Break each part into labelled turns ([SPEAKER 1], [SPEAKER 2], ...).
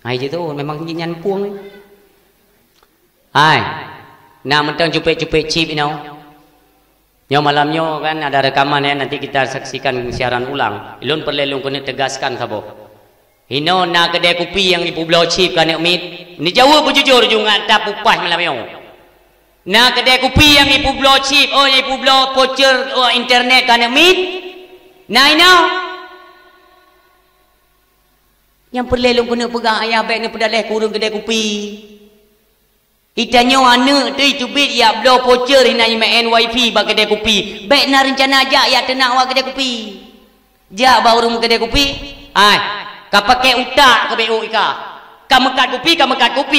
[SPEAKER 1] Hai je tu memang nyan puang ni. Hai. Nak mentang cupik-cupik chip ini. Nyo malamnya kan ada rekaman ya, nanti kita saksikan siaran ulang. Ilun perlu kena tegaskan sabo. Hino nak kedai kopi yang di Pulau Chip kan mit. Ni jawab jujur juga tak pupas malam yo. Nak kedai kopi yang di Pulau Chip, oh di Pulau voucher internet kan mit. Nah ino. Yang perlu kena pegang ayah baik ni pedalai kurung kedai kopi. Itanya anak tu itu bit ya blow voucher hina main wifi bagi kedai kopi. Baik nak rencana ajak ya tenang wa kedai kopi. Jak baru kedai kopi. Ai, ka pakai utak ke BO ika. Ka mekat kopi,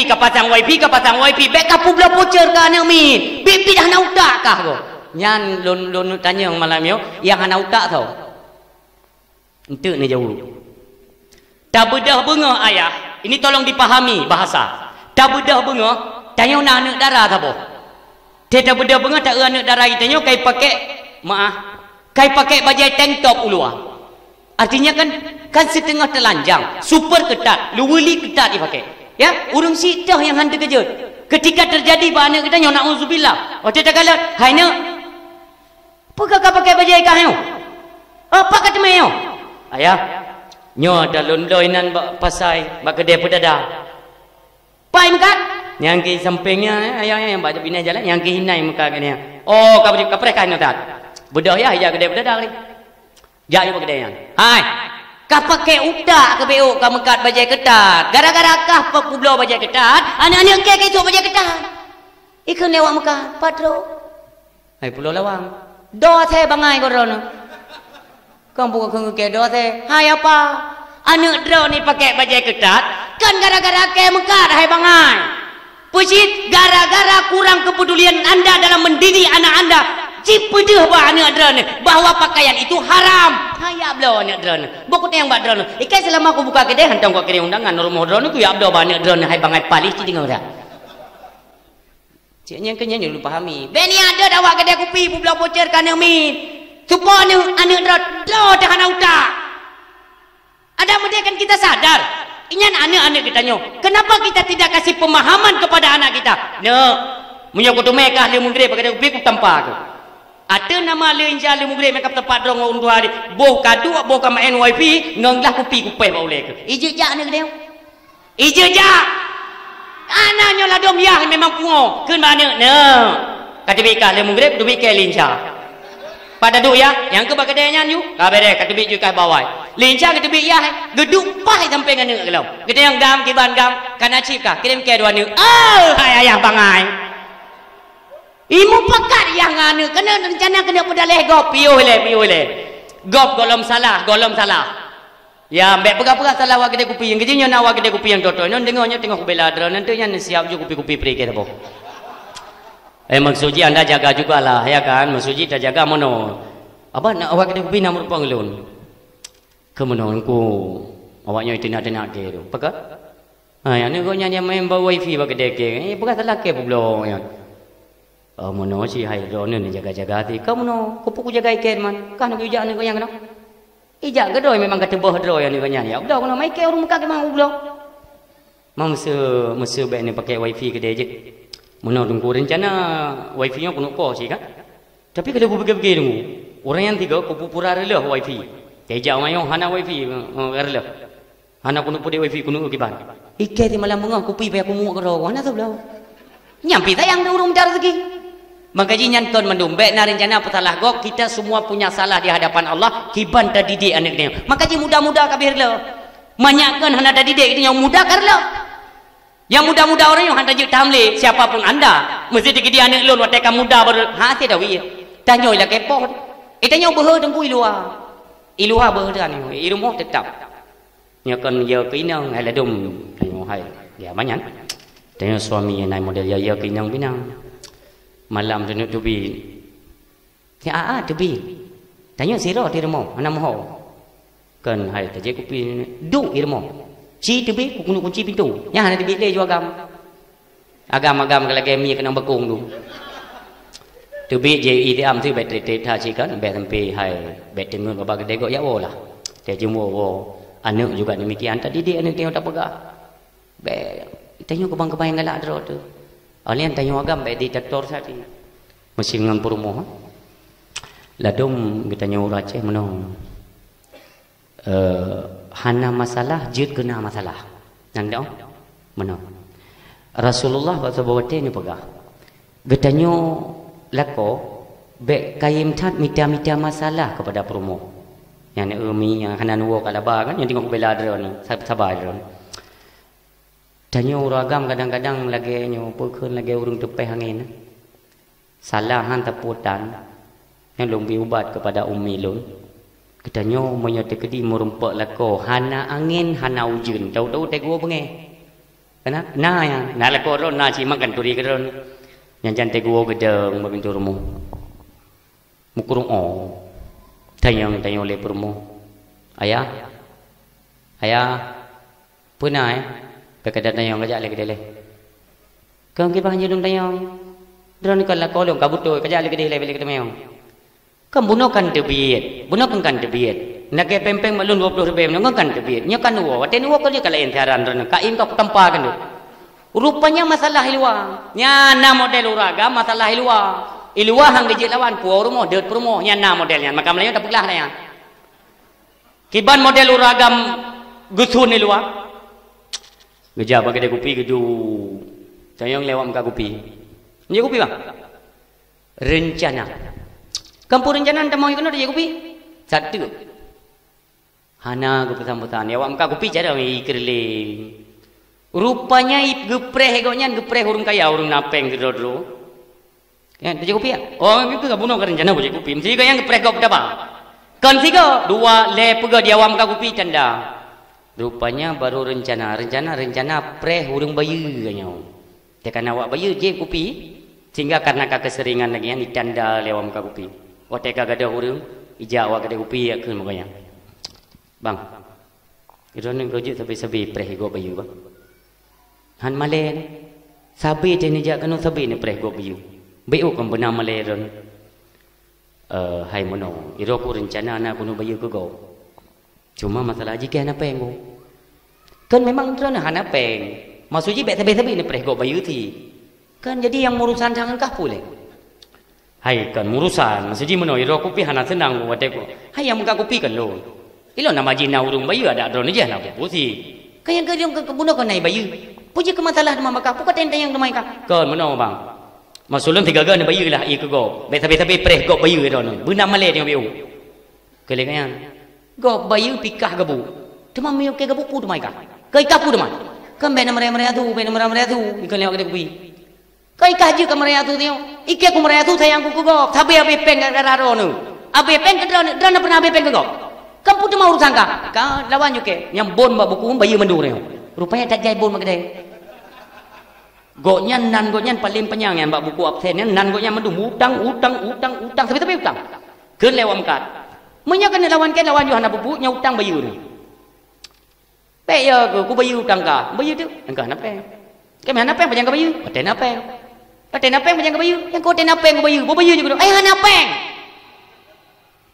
[SPEAKER 1] ka pasang wifi, baik ka blow voucher ka anak mi. Bit dah nak utak kah go. Nyan lun tanya malam yo yang hana utak tau. Entuk ni jauh. Tak bedah bunga ayah. Ini tolong dipahami bahasa. Tak bedah bunga. Tanya nak anak darah tak apa. Dia tak bedah bunga tak anak darah kita kai pakai kai pakai bajai tank top ulua. Artinya kan setengah telanjang, super ketat, luweli ketat dipakai. Ya, urang sidah yang handa kerja. Ketika terjadi ba anak kita nak auzubillah. Oh dia tak kalah, hai nak. Apa kau pakai bajai kah yo? Apa kata mayo? Ayah, nyo ada londoinan pasai bak kedai pedada. Pai makan yang ke sampingnya ayah yang baca bina jalan yang ke hinai muka kan ya. Oh kau prek kan tak. Bedah ya aja kedai bedah ni. Jak juga kedai yang. Hai. Kau pakai utak ke BO kau mekat bajai ketat. Gara-gara kah pulau bajai ketat, anak-anak ke esok bajai ketat. Ikan lewat muka patro. Hai pulau lawang. Do the bangai korona. Kau buka ke do the. Hai apa? Anak draw ni pakai bajai ketat kan gara-gara ke mekat hai bangai. Pusit gara-gara kurang kepedulian anda dalam mendidik anak anda. Cipedah bah anak drone bahawa pakaian itu haram. Hayap belah anak drone. Bokut yang bak drone. Ikai selama aku buka kedai hantar kau kedai undangan rumah drone aku ya belah bah anak drone hai bangai palis ci dengar dah. Ciknya kenyang lu pahami. Beni ada dak kedai kopi pulau voucher kan min. Supaya anak drone do dah ana utak. Ada mendekan kita sadar. Inyan anak-anak kita nyo. Kenapa kita tidak kasih pemahaman kepada anak kita? No. Munyo kutu mekah le mungre pakai kopi ku tanpa aku. Ada nama le inja le mungre mekap tempat dong untuk hari. Boh kadu boh ka main wifi nganglah kopi ku pe ba oleh ke. Ije jak ni kedeu. Ije jak. Anaknya lah dom ya memang pungo. Keun mana? No. Kata bikah le mungre tu bikah linja. Pada duk ya, yang ke bagadainya you, kabere kata bik juga bawai. Lincah kata bik ya, geduk pai sampai ngene kelau. Kita yang gam kiban gam, kana cip kah, kirim ke dua ni. Oh, hai ayah bangai. Imu pekat yang ngane, kena rencana kena pedaleh gop, piu le. Gop golom salah. Ya, mbek pegang-pegang salah wa kedai kopi yang kejinya nak wa kedai kopi yang toto. Non dengarnya tengok bela dron, nantinya siap je kopi-kopi pre ke apa. Maksudji anda jaga juga lah, ya kan? Maksudji dah jaga mono. Apa nak awak kedai kopi nak merupakan lun? Kemenonku, awaknya itu nak ke tu. Pakat? Yang ni kau nyanyi main bawa wifi bagi kedai ke. Pakat salah ke pulau ya. Mono si hai drone ni jaga-jaga ti. Kau mono, kau pukul jaga ikan man. Kan nak ijak ni kau yang kena? Ijak gedoi memang kata bah drone ni kau nyanyi. Udah kau nak main ke orang muka ke mang pulau? Mang musuh baik ni pakai wifi kedai je. Mana tunggu rencana wifi nya kuno ko sih kan? Tapi kalau aku pergi tunggu, orang yang tiga aku pura rela wifi. Tejak mayong hana wifi rela. Hana kuno pode wifi kuno kiban. Ikai di malam bunga kopi payah aku muak kau. Hana tu belau. Nyampi tayang dah urung mencari rezeki. Mengkaji nyanton mendombek na rencana petalah gok kita semua punya salah di hadapan Allah. Kiban dah didik anak dia. Mengkaji muda-muda kabir rela. Manyakkan hana dah didik itu yang muda karela. Yang muda-muda orang yang hantar je tamle siapapun anda mesti dikidi anak lon wateka muda baru hati dah wi tanyo la kepo itanya beuh dengku ilua beuh dan irumo tetap nyakan ya pinang hai ladum tanyo hai ya banyak tanyo suami nai model ya pinang malam tu tubi ya tubi tanyo siro di rumah ana moho kan hai taje kopi du irmo ci tebi ku kunu kunci pintu nya hana tebi le ju agam kalau kami kena bekung tu tebi je ITM tu bet tha ci kan bet sampai hai bet tengun baba gede gok ya lah dia jemu anak juga demikian tadi dia anak tengok tak pegah Be tanya kebang-kebang galak dro tu. Alian tanya agam be di doktor tadi. Mesin ngan perumoh. Ladum kita tanya urace menong. Hana masalah jid kena masalah. Nang dah menong. Rasulullah bersabda ni pegah. Getanyo lako be kayim tat mita-mita masalah kepada perumoh. Yang ni umi yang hanan wo kalaba kan yang tengok bela dro ni sabar dro. Tanya uragam kadang-kadang lagi nyo pekun lagi urung tepeh angin. Salah han taputan yang lumbi ubat kepada umi lun. Katanya monya tekedi merumpak lako hana angin hana ujun. Tahu-tahu tegu bengai. Kana na ya na lako ron na si makan turi ke ron. Yang jan tegu gedeng babintu rumu. Mukurung tayang le permu. Ayah. Punai. Berkata tayang kajak lagi dele. Kau kibang jadung tayang. Drone kalau kolong kabuto kajak lagi dele balik tayang. Kau bunuhkan tebiet, bunuhkan tebiet. Nak ke pempeng malun 20 ribu, bunuhkan tebiet. Nyakan uwa, waten uwa kau je kalau entiaran drone. Kaim kau tanpa kan tu. Rupanya masalah ilwa. Nyana model uraga masalah ilwa. Ilwa hang dijit lawan puau rumah, deut rumah. Nyana modelnya. Maka Melayu tak pelah tayang. Kiban model uragam gusun ilwa. Gejap bagi dia kopi kedu. Tayang lewat muka kopi. Dia kopi bang. Rencana. Kampung rencana anda mau ikut dia kopi. Satu. Hana kopi sambutan. Lewat muka kopi cara ikirling. Rupanya gepreh egonya gepreh urung kaya urung napeng dulu. Ya, dia kopi ya. Oh, itu tak bunuh rencana boleh kopi. Mesti kau yang gepreh kau berapa? Kan tiga, dua le pega dia awam muka kopi tanda. Rupanya baru rencana preh urung bayu kanya. Tekan awak bayu je kopi sehingga karena keseringan lagi yang ditanda lewat muka kopi. Waktu kagak ada urung ijak awak ada kopi ya ke mukanya. Bang. Itu ni kerja sabi preh go bayu bang. Han malen sabi je ni jak kanu sabi ni preh go bayu. Bayu kan benar malen. Hai mono, iro ku rencana anak kuno bayu ke go. Cuma masalah jika hana peng kan memang kerana hana peng maksudnya bete-bete ni preh go bayu ti kan jadi yang urusan jangan kah pule hai kan urusan maksudnya meno iro kopi hana senang buat aku hai yang muka kopi kan lo ilo nama jina urung bayu ada drone je na pusi kayak kerjong ke kebuno kan naik bayu puji ke masalah nama maka pukat yang demai kah kan meno bang masulun tiga gan bayu lah i ke go bete-bete preh go bayu drone buna male dia bayu kelekan go bayu pikah gabu cuma miyo ke gabu pu demai kah kai kapu demai kan bena mereka tu ikan lewat ke kopi kai kaji ke mereka tu tio ike ku mereka tu sayang ku go sabe abe peng gararo nu abe peng ke drone pernah abe peng ke go kan pu demai urusan kah ka lawan yuke yang bon ba buku bayu mendur ni rupanya tak jai bon magede go nyan paling penyang yang ba buku absen nan go nyan mendu utang tapi utang ke lewat makat menyakan lawan Yohana bubu utang bayu ni. Pe ya ku bayu utang ka. Bayu tu engkau napeng. Ke mana napeng panjang ka bayu? Paten napeng. Panjang ka bayu. Yang kau ten napeng ka bayu. Bo bayu juga. Napeng.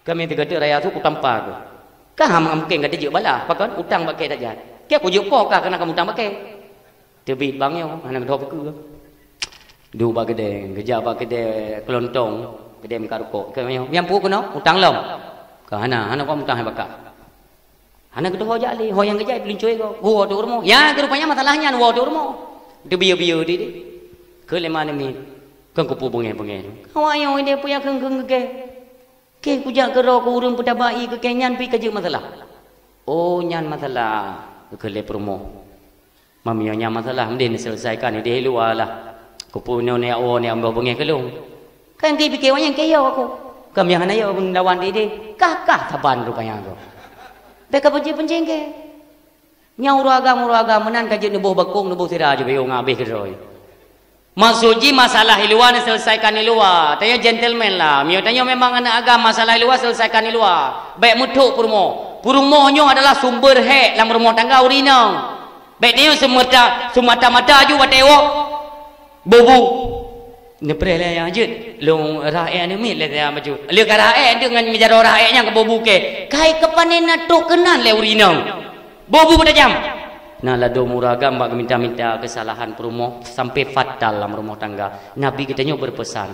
[SPEAKER 1] Kami tiga tu raya tu ku tampa ku. Ka ham amkeng ka dejuk bala. Pakon utang bakai tak jat. Ke ku juk ko ka kena kamu utang bakai. Tebit bang yo hana do beku. Du ba gede, geja ba gede kelontong, gede mkarko. Ke yang pu ku no utang lom. Hana kau mutang bakak. Hana kedua hojak li, hoyang kerja pelincuy kau. Gua tu rumah. Ya, rupanya masalahnya gua tu rumah. Dia biu di. Ke lemah ni, kau kupu bungai. Kau ayam dia punya keng ke kujak kerok urung pada bayi ke kenyan pi kerja masalah. Oh nyan masalah. Ke le rumah. Mami nyan masalah, mending selesaikan dia luar lah. Kupu ni ambil bungai kelung. Kan dia fikir yang kaya aku. Kami yang hanya lawan dia kah taban rupanya tu. Beka pencing ke. Nyau uragam menan kaji nubuh bakung nubuh sirah je beyo ngabih keroi. Maksudnya masalah iluan selesaikan iluan. Tanya gentleman lah. Mio tanya memang anak agama masalah iluan selesaikan iluan. Baik mutuk purumohnya adalah sumber hek dalam rumah tangga urinang. Baik dia semata-mata juga tewok bobu. Nepre lah yang je, long rakyat ni mil lah macam. Lihat rakyat dengan menjadi rakyatnya ke bobu ke. Kai kepanen nak tok kenan le urinang. Bobu pada jam. Nah lado muragam bak minta-minta kesalahan perumah sampai fatal dalam rumah tangga. Nabi kita berpesan,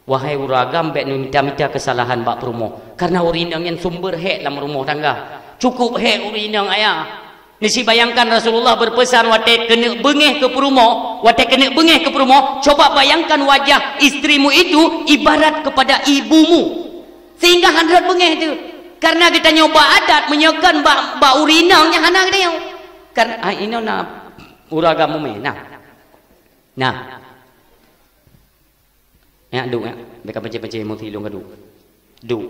[SPEAKER 1] wahai uragam bak minta-minta kesalahan bak perumah. Karena urinang yang sumber hek dalam rumah tangga. Cukup hek urinang ayah. Nisi bayangkan Rasulullah berpesan watek kena bengeh ke perumah, watek kena bengeh ke perumah. Coba bayangkan wajah istrimu itu ibarat kepada ibumu. Sehingga handrat bengeh itu. Karena kita nyoba adat menyekan bak urinang yang hana kita yang. Karena ini na uragamu me nah ya du ya mereka pece-pece muti long kadu du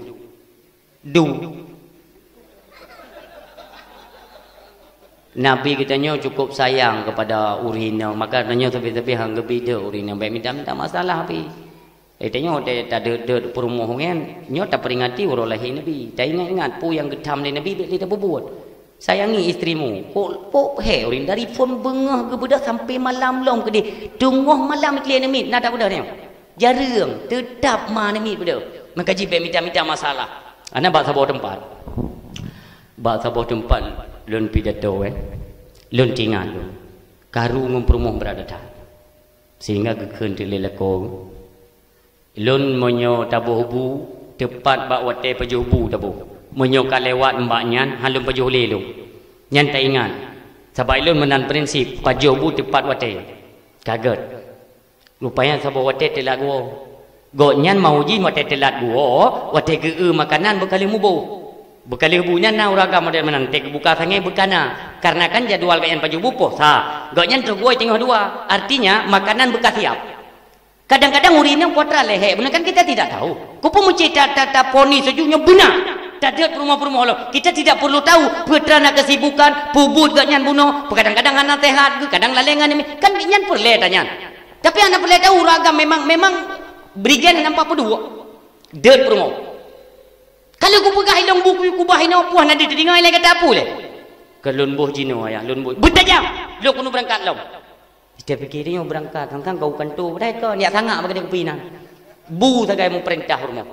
[SPEAKER 1] Nabi kitanya cukup sayang kepada urina maka nanya tapi hang gebida urina baik minta masalah api tanya tak ada perumuh kan nyo tak peringati urolahi Nabi tak ingat pu yang gedam ni Nabi dia buat sayangi istrimu. Pok urin dari phone bengah ke budak sampai malam lom ke dia. Tunggu malam iklan ni nak tak budak ni. Jarang tetap mana ni budak. Maka jipek minta masalah. Ana bak sabar tempat. Bak sabar tempat lun pidato lun tinggal lun. Karu ngumprumuh berada dah. Sehingga gekeun tele lekong. Lun monyo tabuh bu tepat bak wate pajuh bu tabuh. Menyokat lewat mbaknya halum pajuh lelu nyan tak ingat sebab ilun menan prinsip pajuh bu tepat wate kaget rupanya sabah wate telat go nyan mauji wate telat go wate ke makanan bekali mubu bekali bunya na uraga model menan tek buka sangai bekana karena kan jadwal kayan pajuh bu posa go nyan tergoi tengah dua artinya makanan bekas siap. Kadang-kadang urinnya kuatra lehe benar kan kita tidak tahu kupu muci tata poni sejujurnya benar. Tak ada perumah-perumah Allah. Kita tidak perlu tahu peterana kesibukan, pubut gak nyan bunuh, kadang-kadang anak tehat ke, kadang lalengan ni. Kan nyan perle tanya. Tapi anak perle tahu ragam memang berikan nampak pedua. Dek perumah. Kalau ku pegah hilang buku ku bah hina puah nanti teringai lagi kata apa le? Kelun buh jino ayah, lun buh. Bertajam. Lu kuno berangkat lom. Dia fikir dia berangkat, kan kau kantu, dah ke niat sangat bagi dia kepinan. Bu sagai mu perintah rumah.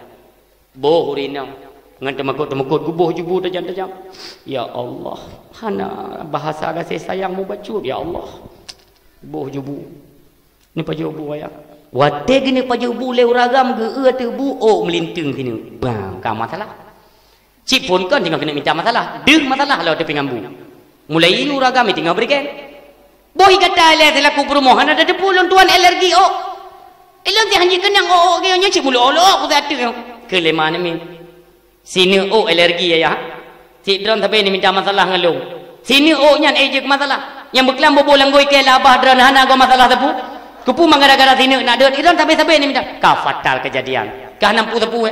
[SPEAKER 1] Boh urinang. Ngan temakut gubuh jubu tajam-tajam. Ya Allah, hana bahasa ada saya sayangmu bacut ya Allah. Boh jubu. Ni pajubu ayah. Wate gini pajubu le uragam ge te bu oh melinting gini. Bang, ka masalah. Cip pun kan jangan kena minta masalah. Deng masalah kalau te pingambu. Mulai uragam tinggal berikan. Boy kata le selaku perumahan ada depulun tuan alergi oh. Elok dia hanya kenang oh ge nya cip mulu oh aku satu ke lemah ni. Sini oh alergi ya. Si dron tapi ni minta masalah ngalung. Sini oh nyan ejek masalah. Yang beklam bobolang goi ke labah dron hana go masalah tepu. Kepu mangara-gara sini nak dron dron tapi ni minta. Ka fatal kejadian. Ka nampu tepu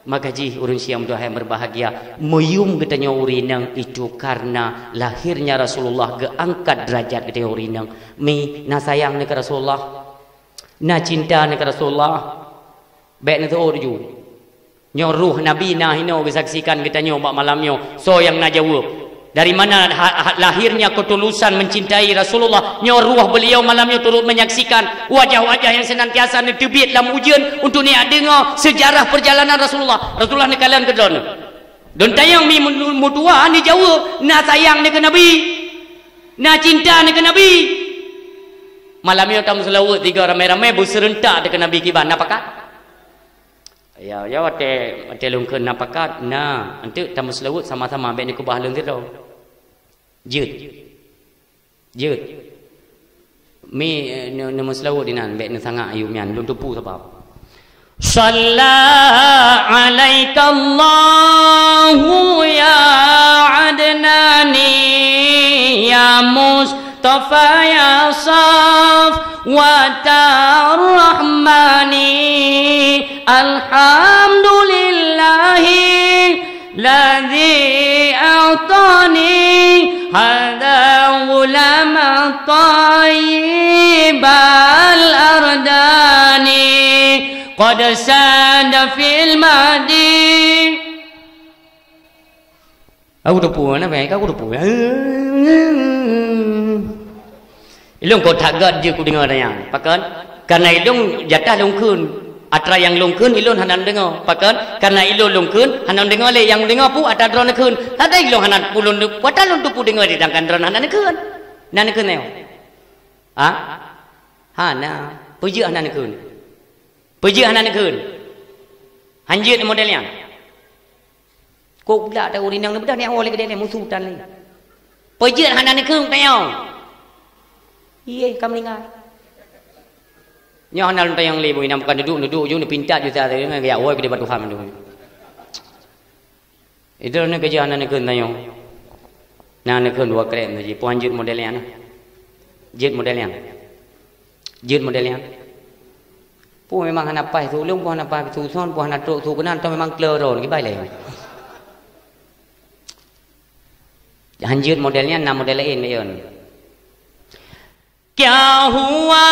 [SPEAKER 1] Maka ji urun siam doa yang berbahagia meyum getanya urinang itu karena lahirnya Rasulullah geangkat derajat getanya urinang. Mi na sayang ni ke Rasulullah. Na cinta ni ke Rasulullah. Baik ni tu orju. Nyoruh Nabi nah hino disaksikan kita nyoba malamnya so yang nak jawab dari mana lahirnya ketulusan mencintai Rasulullah nyoruh beliau malamnya turut menyaksikan wajah-wajah yang senantiasa ditebit dalam ujian untuk ni dengar sejarah perjalanan Rasulullah ni kalian ke dalam dan tayang mi mutua ni jawab na sayang ni ke Nabi na cinta ni ke Nabi malamnya tamu selawat tiga ramai-ramai berserentak dekat Nabi kiban apakah ya wate lungkeun napakat nah ente tamu selawut sama-sama baik ni kubah leung tau jeut mi nama selawut dinan baik ni sangat ayu mian lung tupu sebab salla alaika Allahu ya adnani ya Mustafa ya Saf wa tarrahmani alhamdulillahi ladzi a'tani hadha ulama tayyibal ardani qad sada fil madi aku depu na baik aku depu ilung kau tagat je ku dengar yang pakan karena ilung jatah lungkeun atra yang lungkeun ilun hanan dengar pakan karena ilun lungkeun hanan dengar le yang dengar pu atra drone keun ada ilung hanan pulun watal untuk pu dengar di dangkan drone hanan keun Nan kun neo. Ha na. Puji nan kun. Puji nan kun. Hanjit model yang. Kok pula ada orang yang bedah ni awal ke dia musuh tan ni. Puji nan kun teo. Iya kamu ingat. Nyo nan tayang lebu ina bukan duduk je ni pintat je saya dengan gaya oi ke batu ham tu. Itu ni kerja nan kun tayang. Nan kun dua keren je puan jut model yang. Jut model yang. Jut model yang. Pu memang hana pai tu lung pu hana pai tu son pu hana truk tu kenan tu memang klero ni bai le. Hanjut modelnya 6 model lain meyon. Kya huwa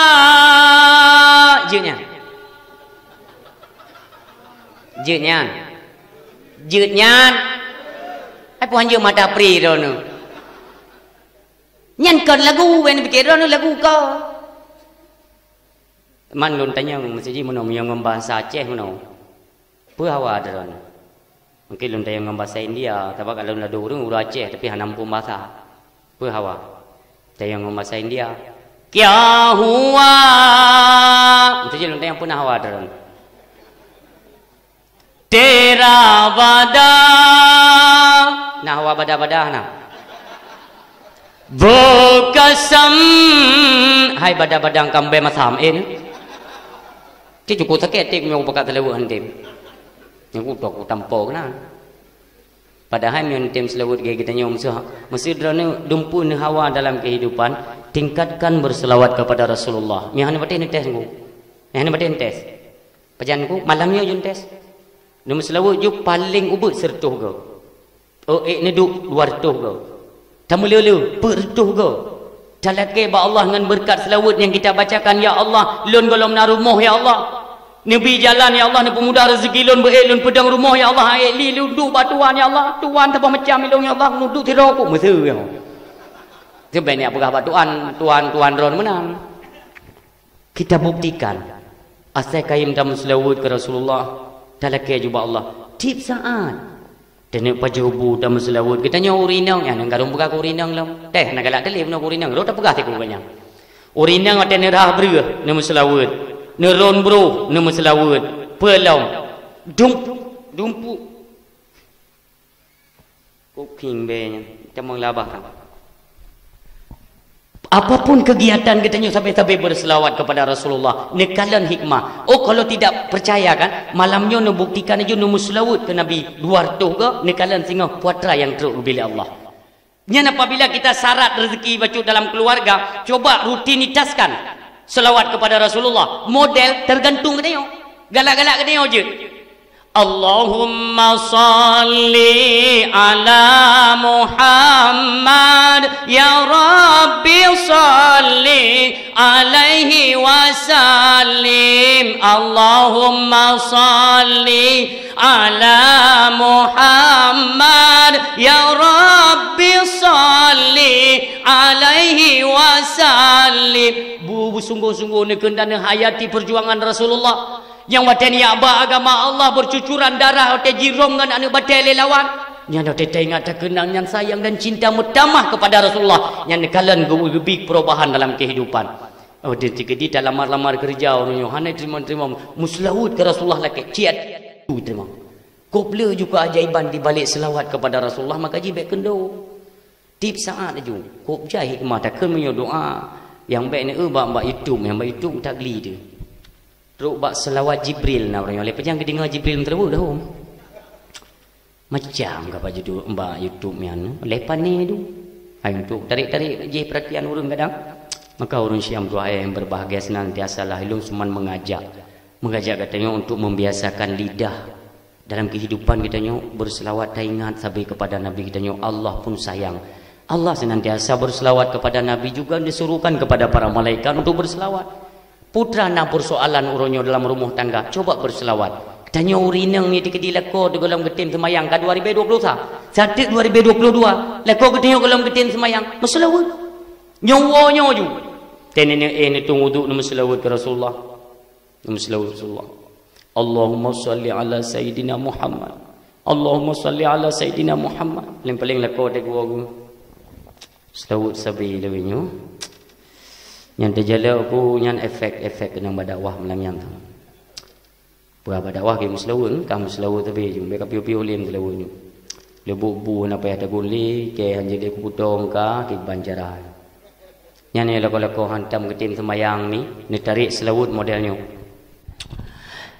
[SPEAKER 1] jutnya. Jutnya. Jutnya. Ai pu hanjut mata pri ro nu. Nyan kon lagu wen pikir ro nu lagu ko. Man lun tanya mesti mana yang bahasa Aceh mana. Apa hawa ada ron. Mungkin lun tanya bahasa India, tapi kalau lun ladu urang Aceh tapi hanam pun bahasa. Apa hawa. Tanya bahasa India. Kya huwa. Mesti lun tanya pun hawa ada ron. Tera wada. Nah hawa bada-bada nah. Bokasam. Hai bada-badang kambe masam ni. Ti cukup sakit tik meu pakat selewut hantim. Yang utok tampo kena. Padahal meu hantim selewut gaya kita nyom mesti drone dumpun hawa dalam kehidupan, tingkatkan berselawat kepada Rasulullah. Mi han batin tes ku. Mi han batin tes. Pajanku malamnya jun tes. Nu selawut ju paling ubut sertuh go. Oh neduk luar tuh go. Tamululu pertuh go. Dalake ba Allah dengan berkat selawat yang kita bacakan ya Allah lun golom na rumah ya Allah nebi jalan ya Allah ne pemuda rezeki lun beek lun pedang rumah ya Allah ai li lundu batuan ya Allah tuan tapa macam ilung ya Allah nudu tiroku meseu ya sebenarnya apakah batuan tuan ron menang kita buktikan asal kaim dalam selawat ke Rasulullah dalake juga Allah tip saat dan pajubu dalam selawat kita nya urinang ya ngarung buka urinang lam teh nak galak telip nak urinang ro tak pegah tiku banyak urinang ada nerah breu nama selawat neron bro nama selawat pelong dumpu kuping be camang labah apapun kegiatan kita sampai berselawat kepada Rasulullah nekalan hikmah. Oh kalau tidak percaya kan malamnya nu buktikan aja nu selawat ke Nabi luar tu ke nekalan singa puatra yang teruk bila Allah. Nyan apabila kita syarat rezeki bacu dalam keluarga, coba rutinitaskan selawat kepada Rasulullah. Model tergantung ke dia. Galak-galak ke dia je. Allahumma salli ala Muhammad ya Rabbi salli alaihi wasallim Allahumma salli ala Muhammad ya Rabbi salli alaihi wasallim. Bu sungguh-sungguh ni kendana hayati perjuangan Rasulullah yang baten ya ba agama Allah bercucuran darah ote jirom dengan anu baten lawan yang ote ingat kenang yang sayang dan cinta mutamah kepada Rasulullah yang nekalan gebik perubahan dalam kehidupan. Oh dia di dalam lamar kerja orang Yohanes terima muslawut ke Rasulullah laki ciat terima. Kopla juga ajaiban di balik selawat kepada Rasulullah maka jibek kendo. Tip saat aja. Kop jai hikmah takkan menyo doa yang baik ni mbak itu yang baik itu tak geli dia. Ruk bak selawat Jibril na orang oleh pejang kedengar Jibril terus dah macam apa judul mbak YouTube mian lepan ni tu ayo tu tarik je perhatian urang kadang maka urang Syam tu yang berbahagia senantiasalah ilung suman mengajak katanya untuk membiasakan lidah dalam kehidupan kita berselawat ingat sampai kepada Nabi kita Allah pun sayang Allah senantiasa berselawat kepada Nabi juga disuruhkan kepada para malaikat untuk berselawat. Putra nak persoalan uronyo dalam rumah tangga coba berselawat tanya urinang ni dikedi lako di dalam getin semayang ka 2020 satu 2022 lako getin dalam getin semayang berselawat nyawa ju tenene ni tunggu duk berselawat ke Rasulullah berselawat Rasulullah Allahumma salli ala sayidina Muhammad Allahumma salli ala sayidina Muhammad paling lako de gua selawut sabi lewinyo. Yang terjala aku yang efek-efek kena berdakwah malam yang tu. Berapa dakwah kamu selawut, kamu selawut tapi jumpa kapiu-piu lim selawutnya. Lebu-bu na payah taguli, ke hanjili ku putong ka ke banjaran. Yang ni lako-lako hantam ke tim semayang ni tarik selawut modelnya.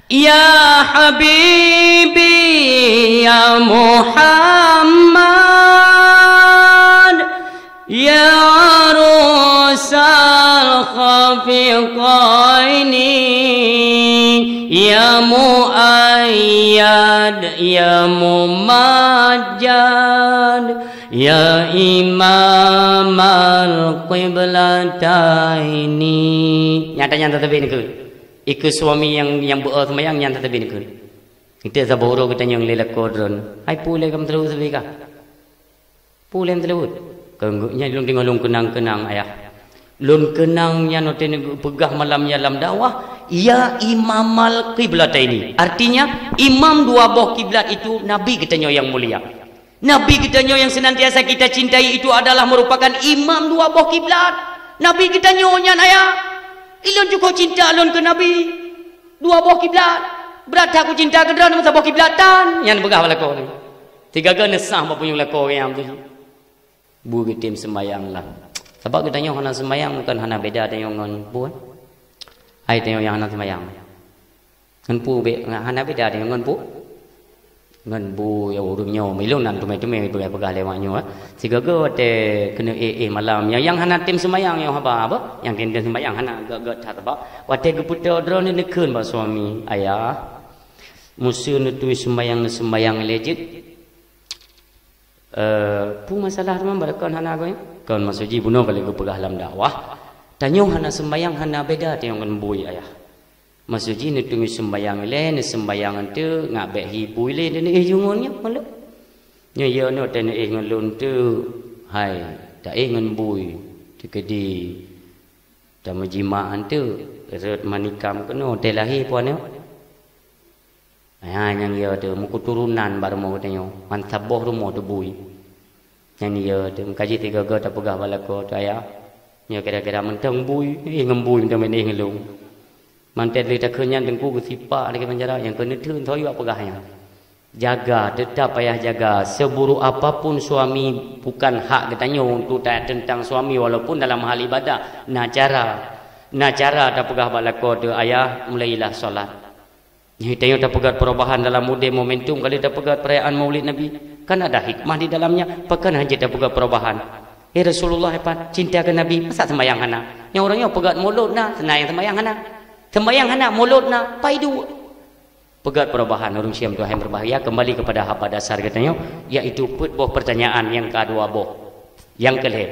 [SPEAKER 1] Ya Habibi ya Muhammad ya Arusal Khafiqaini ya Muayyad ya Mumajjad ya Imam al-Qiblataini. Nyata-nyata tapi ni ke ikut suami yang buat semayang nyata tapi ni ke kita saboro kita yang lelak kodron hai pulai kamu terus tapi kah pulai terus kengguknya lung tengok lung kenang-kenang ayah lun kenangnya noten pegah malamnya dalam dakwah ya Imam al-Qiblataini, artinya imam dua buah kiblat itu nabi kita yang mulia, nabi kita yang senantiasa kita cintai itu adalah merupakan imam dua buah kiblat. Nabi kita nyonya ayah ilon juga cinta alon ke nabi dua buah kiblat, berat aku cinta ke dalam masa buah kiblatan yang pegah belako ni tiga gana sah apa punya belako yang tu bu tim sembayang lah. Sebab kita tanya hana sembahyang bukan hana beda dengan ngon pu. Ai tanya yang hana sembahyang. Ngon pu be hana beda dengan ngon pu. Ngon bu ya urungnya milon nan tumai-tumai pegang lewatnya. Siga go te kena malam yang hana tim sembahyang yang apa? Yang tim sembahyang hana gak tak apa. Wate geputa drone ni nekeun ba suami ayah. Musuh nu tu sembahyang legit. Pu masalah rumah barakan hana go. Kawan masuji bunuh kali ke pegah dalam dakwah. Tanya hana sembayang hana beda tengok kan bui ayah. Masuji ni tunggu sembayang le, ni sembayang tu ngabek hibui le ni jungunnya malu. Nya ya no ten ngelun tu hai tak ngan bui dikedi tam jimaan tu ret manikam keno telahi puan yo. Yang ya tu muku turunan baru mau tanya mantap boh rumah tu bui. Yang dia tu kaji tiga go tak pegah balako tu ayah. Nya kira-kira mentang bui, ngembui mentang main ngelung. Mantet li tak kenyan dengku gesipak dekat penjara yang kena tu toy apa pegahnya. Jaga, tetap payah jaga. Seburuk apapun suami bukan hak katanya untuk tak tentang suami walaupun dalam hal ibadah. Nak cara tak pegah balako tu ayah mulailah solat. Yang tanya tak pegat perubahan dalam momentum kali tak pegat perayaan Maulid Nabi kan ada hikmah di dalamnya pekan haji tak pegat perubahan. Rasulullah apa cinta ke Nabi masa sembahyang hana. Yang orangnya pegat mulut nah senang sembahyang hana. Sembahyang hana mulut nah paidu. Pegat perubahan orang Syiam tu yang berbahaya kembali kepada apa dasar katanya yaitu buah pertanyaan yang kedua boh. Yang kelih.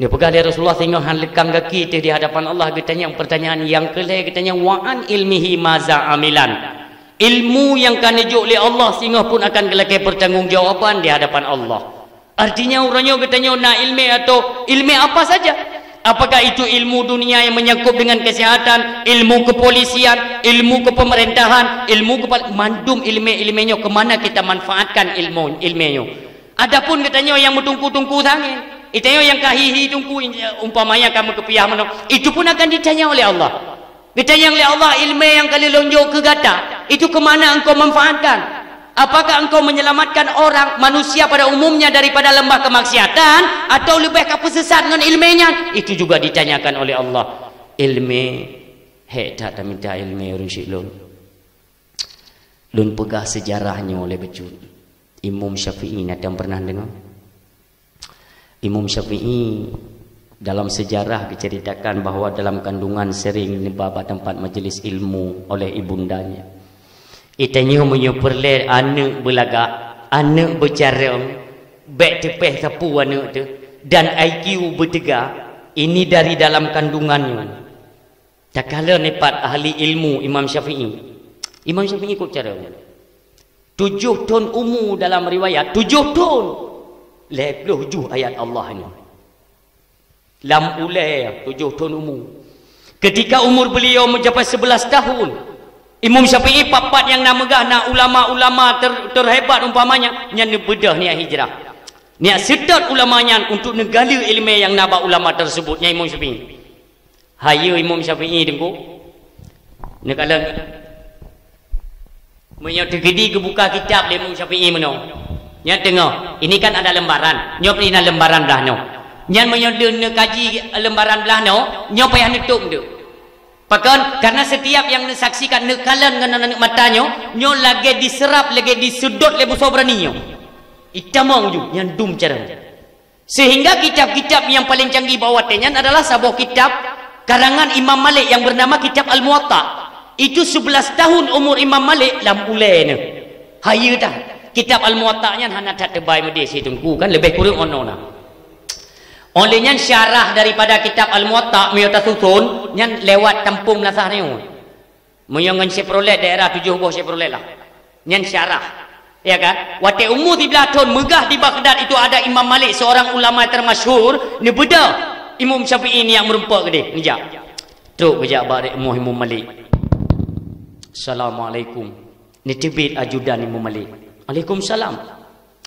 [SPEAKER 1] Dia pegang dari Rasulullah tengok han lekang kaki di hadapan Allah katanya pertanyaan yang kelih katanya wa'an ilmihi maza amilan. Ilmu yang kan dijuk oleh Allah sehingga pun akan kelak pertanggungjawaban di hadapan Allah. Artinya orangnya katanya nak ilmu atau ilmu apa saja. Apakah itu ilmu dunia yang menyangkut dengan kesihatan, ilmu kepolisian, ilmu kepemerintahan, ilmu mandum ilmunya ke mana kita manfaatkan ilmunya. Adapun katanya yang bertungku-tungku tangan itu yang kahihi tungku umpamanya kamu kepiah mana itu pun akan ditanya oleh Allah. Ditanya oleh Allah ilmu yang kali lonjok ke gata itu ke mana engkau manfaatkan? Apakah engkau menyelamatkan orang manusia pada umumnya daripada lembah kemaksiatan atau lebih ke sesat dengan ilmunya? Itu juga ditanyakan oleh Allah. Ilmu tak minta ilmu orang syilun. Lun pegah sejarahnya oleh bejut. Imam Syafi'i ada yang pernah dengar? Imam Syafi'i dalam sejarah diceritakan bahawa dalam kandungan sering dibaba tempat majlis ilmu oleh ibundanya. Itanya menyuperler anak belaga, anak bercara, baik tepeh sapu anak tu dan IQ bertegak. Ini dari dalam kandungannya. Tak kala nepat ahli ilmu Imam Syafi'i. Imam Syafi'i ikut cara 7 tahun umur dalam riwayat 7 tahun. 27 ayat Allah ini. Lam ulai 7 tahun umur. Ketika umur beliau mencapai 11 tahun, Imam Syafi'i papat yang namagah nak ulama-ulama terhebat umpamanya yang bedah niat hijrah. Niat sedot ulamanya untuk negala ilmu yang nabak ulama tersebutnya Imam Syafi'i. Hayu Imam Syafi'i dengku. Nekala menyok tergedi ke buka kitab Imam Syafi'i meno. Nya tengok, ini kan ada lembaran. Nyo pernah lembaran dah no. Nyan menyok nak kaji lembaran belah no, nyo payah nutup tu. Pakan karena setiap yang saksikan nekalan dengan matanya, nyo lagi diserap, lagi disedot le buso berani nyo. Itamang ju yang dum cara. Sehingga kitab-kitab yang paling canggih bawatnya adalah sebuah kitab karangan Imam Malik yang bernama Kitab Al-Muwatta. Itu 11 tahun umur Imam Malik lampulene. Hayu dah. Kitab Al-Muwatta-nya hana tak terbaik mede situngku kan lebih kurang ono nah. Olehnya syarah daripada Kitab Al-Muwatta miota susun yang lewat kampung nasahnya. Menyongan Chevrolet daerah 7 buah Chevrolet lah. Yang syarah. Ya kan? Waktu umur 13 tahun megah di Baghdad itu ada Imam Malik seorang ulama termasyhur ni beda Imam Syafi'i ni yang merempak gede ngejak. Truk ngejak barik Imam Malik. Assalamualaikum. Ni tibit ajudan Imam Malik. Waalaikumsalam.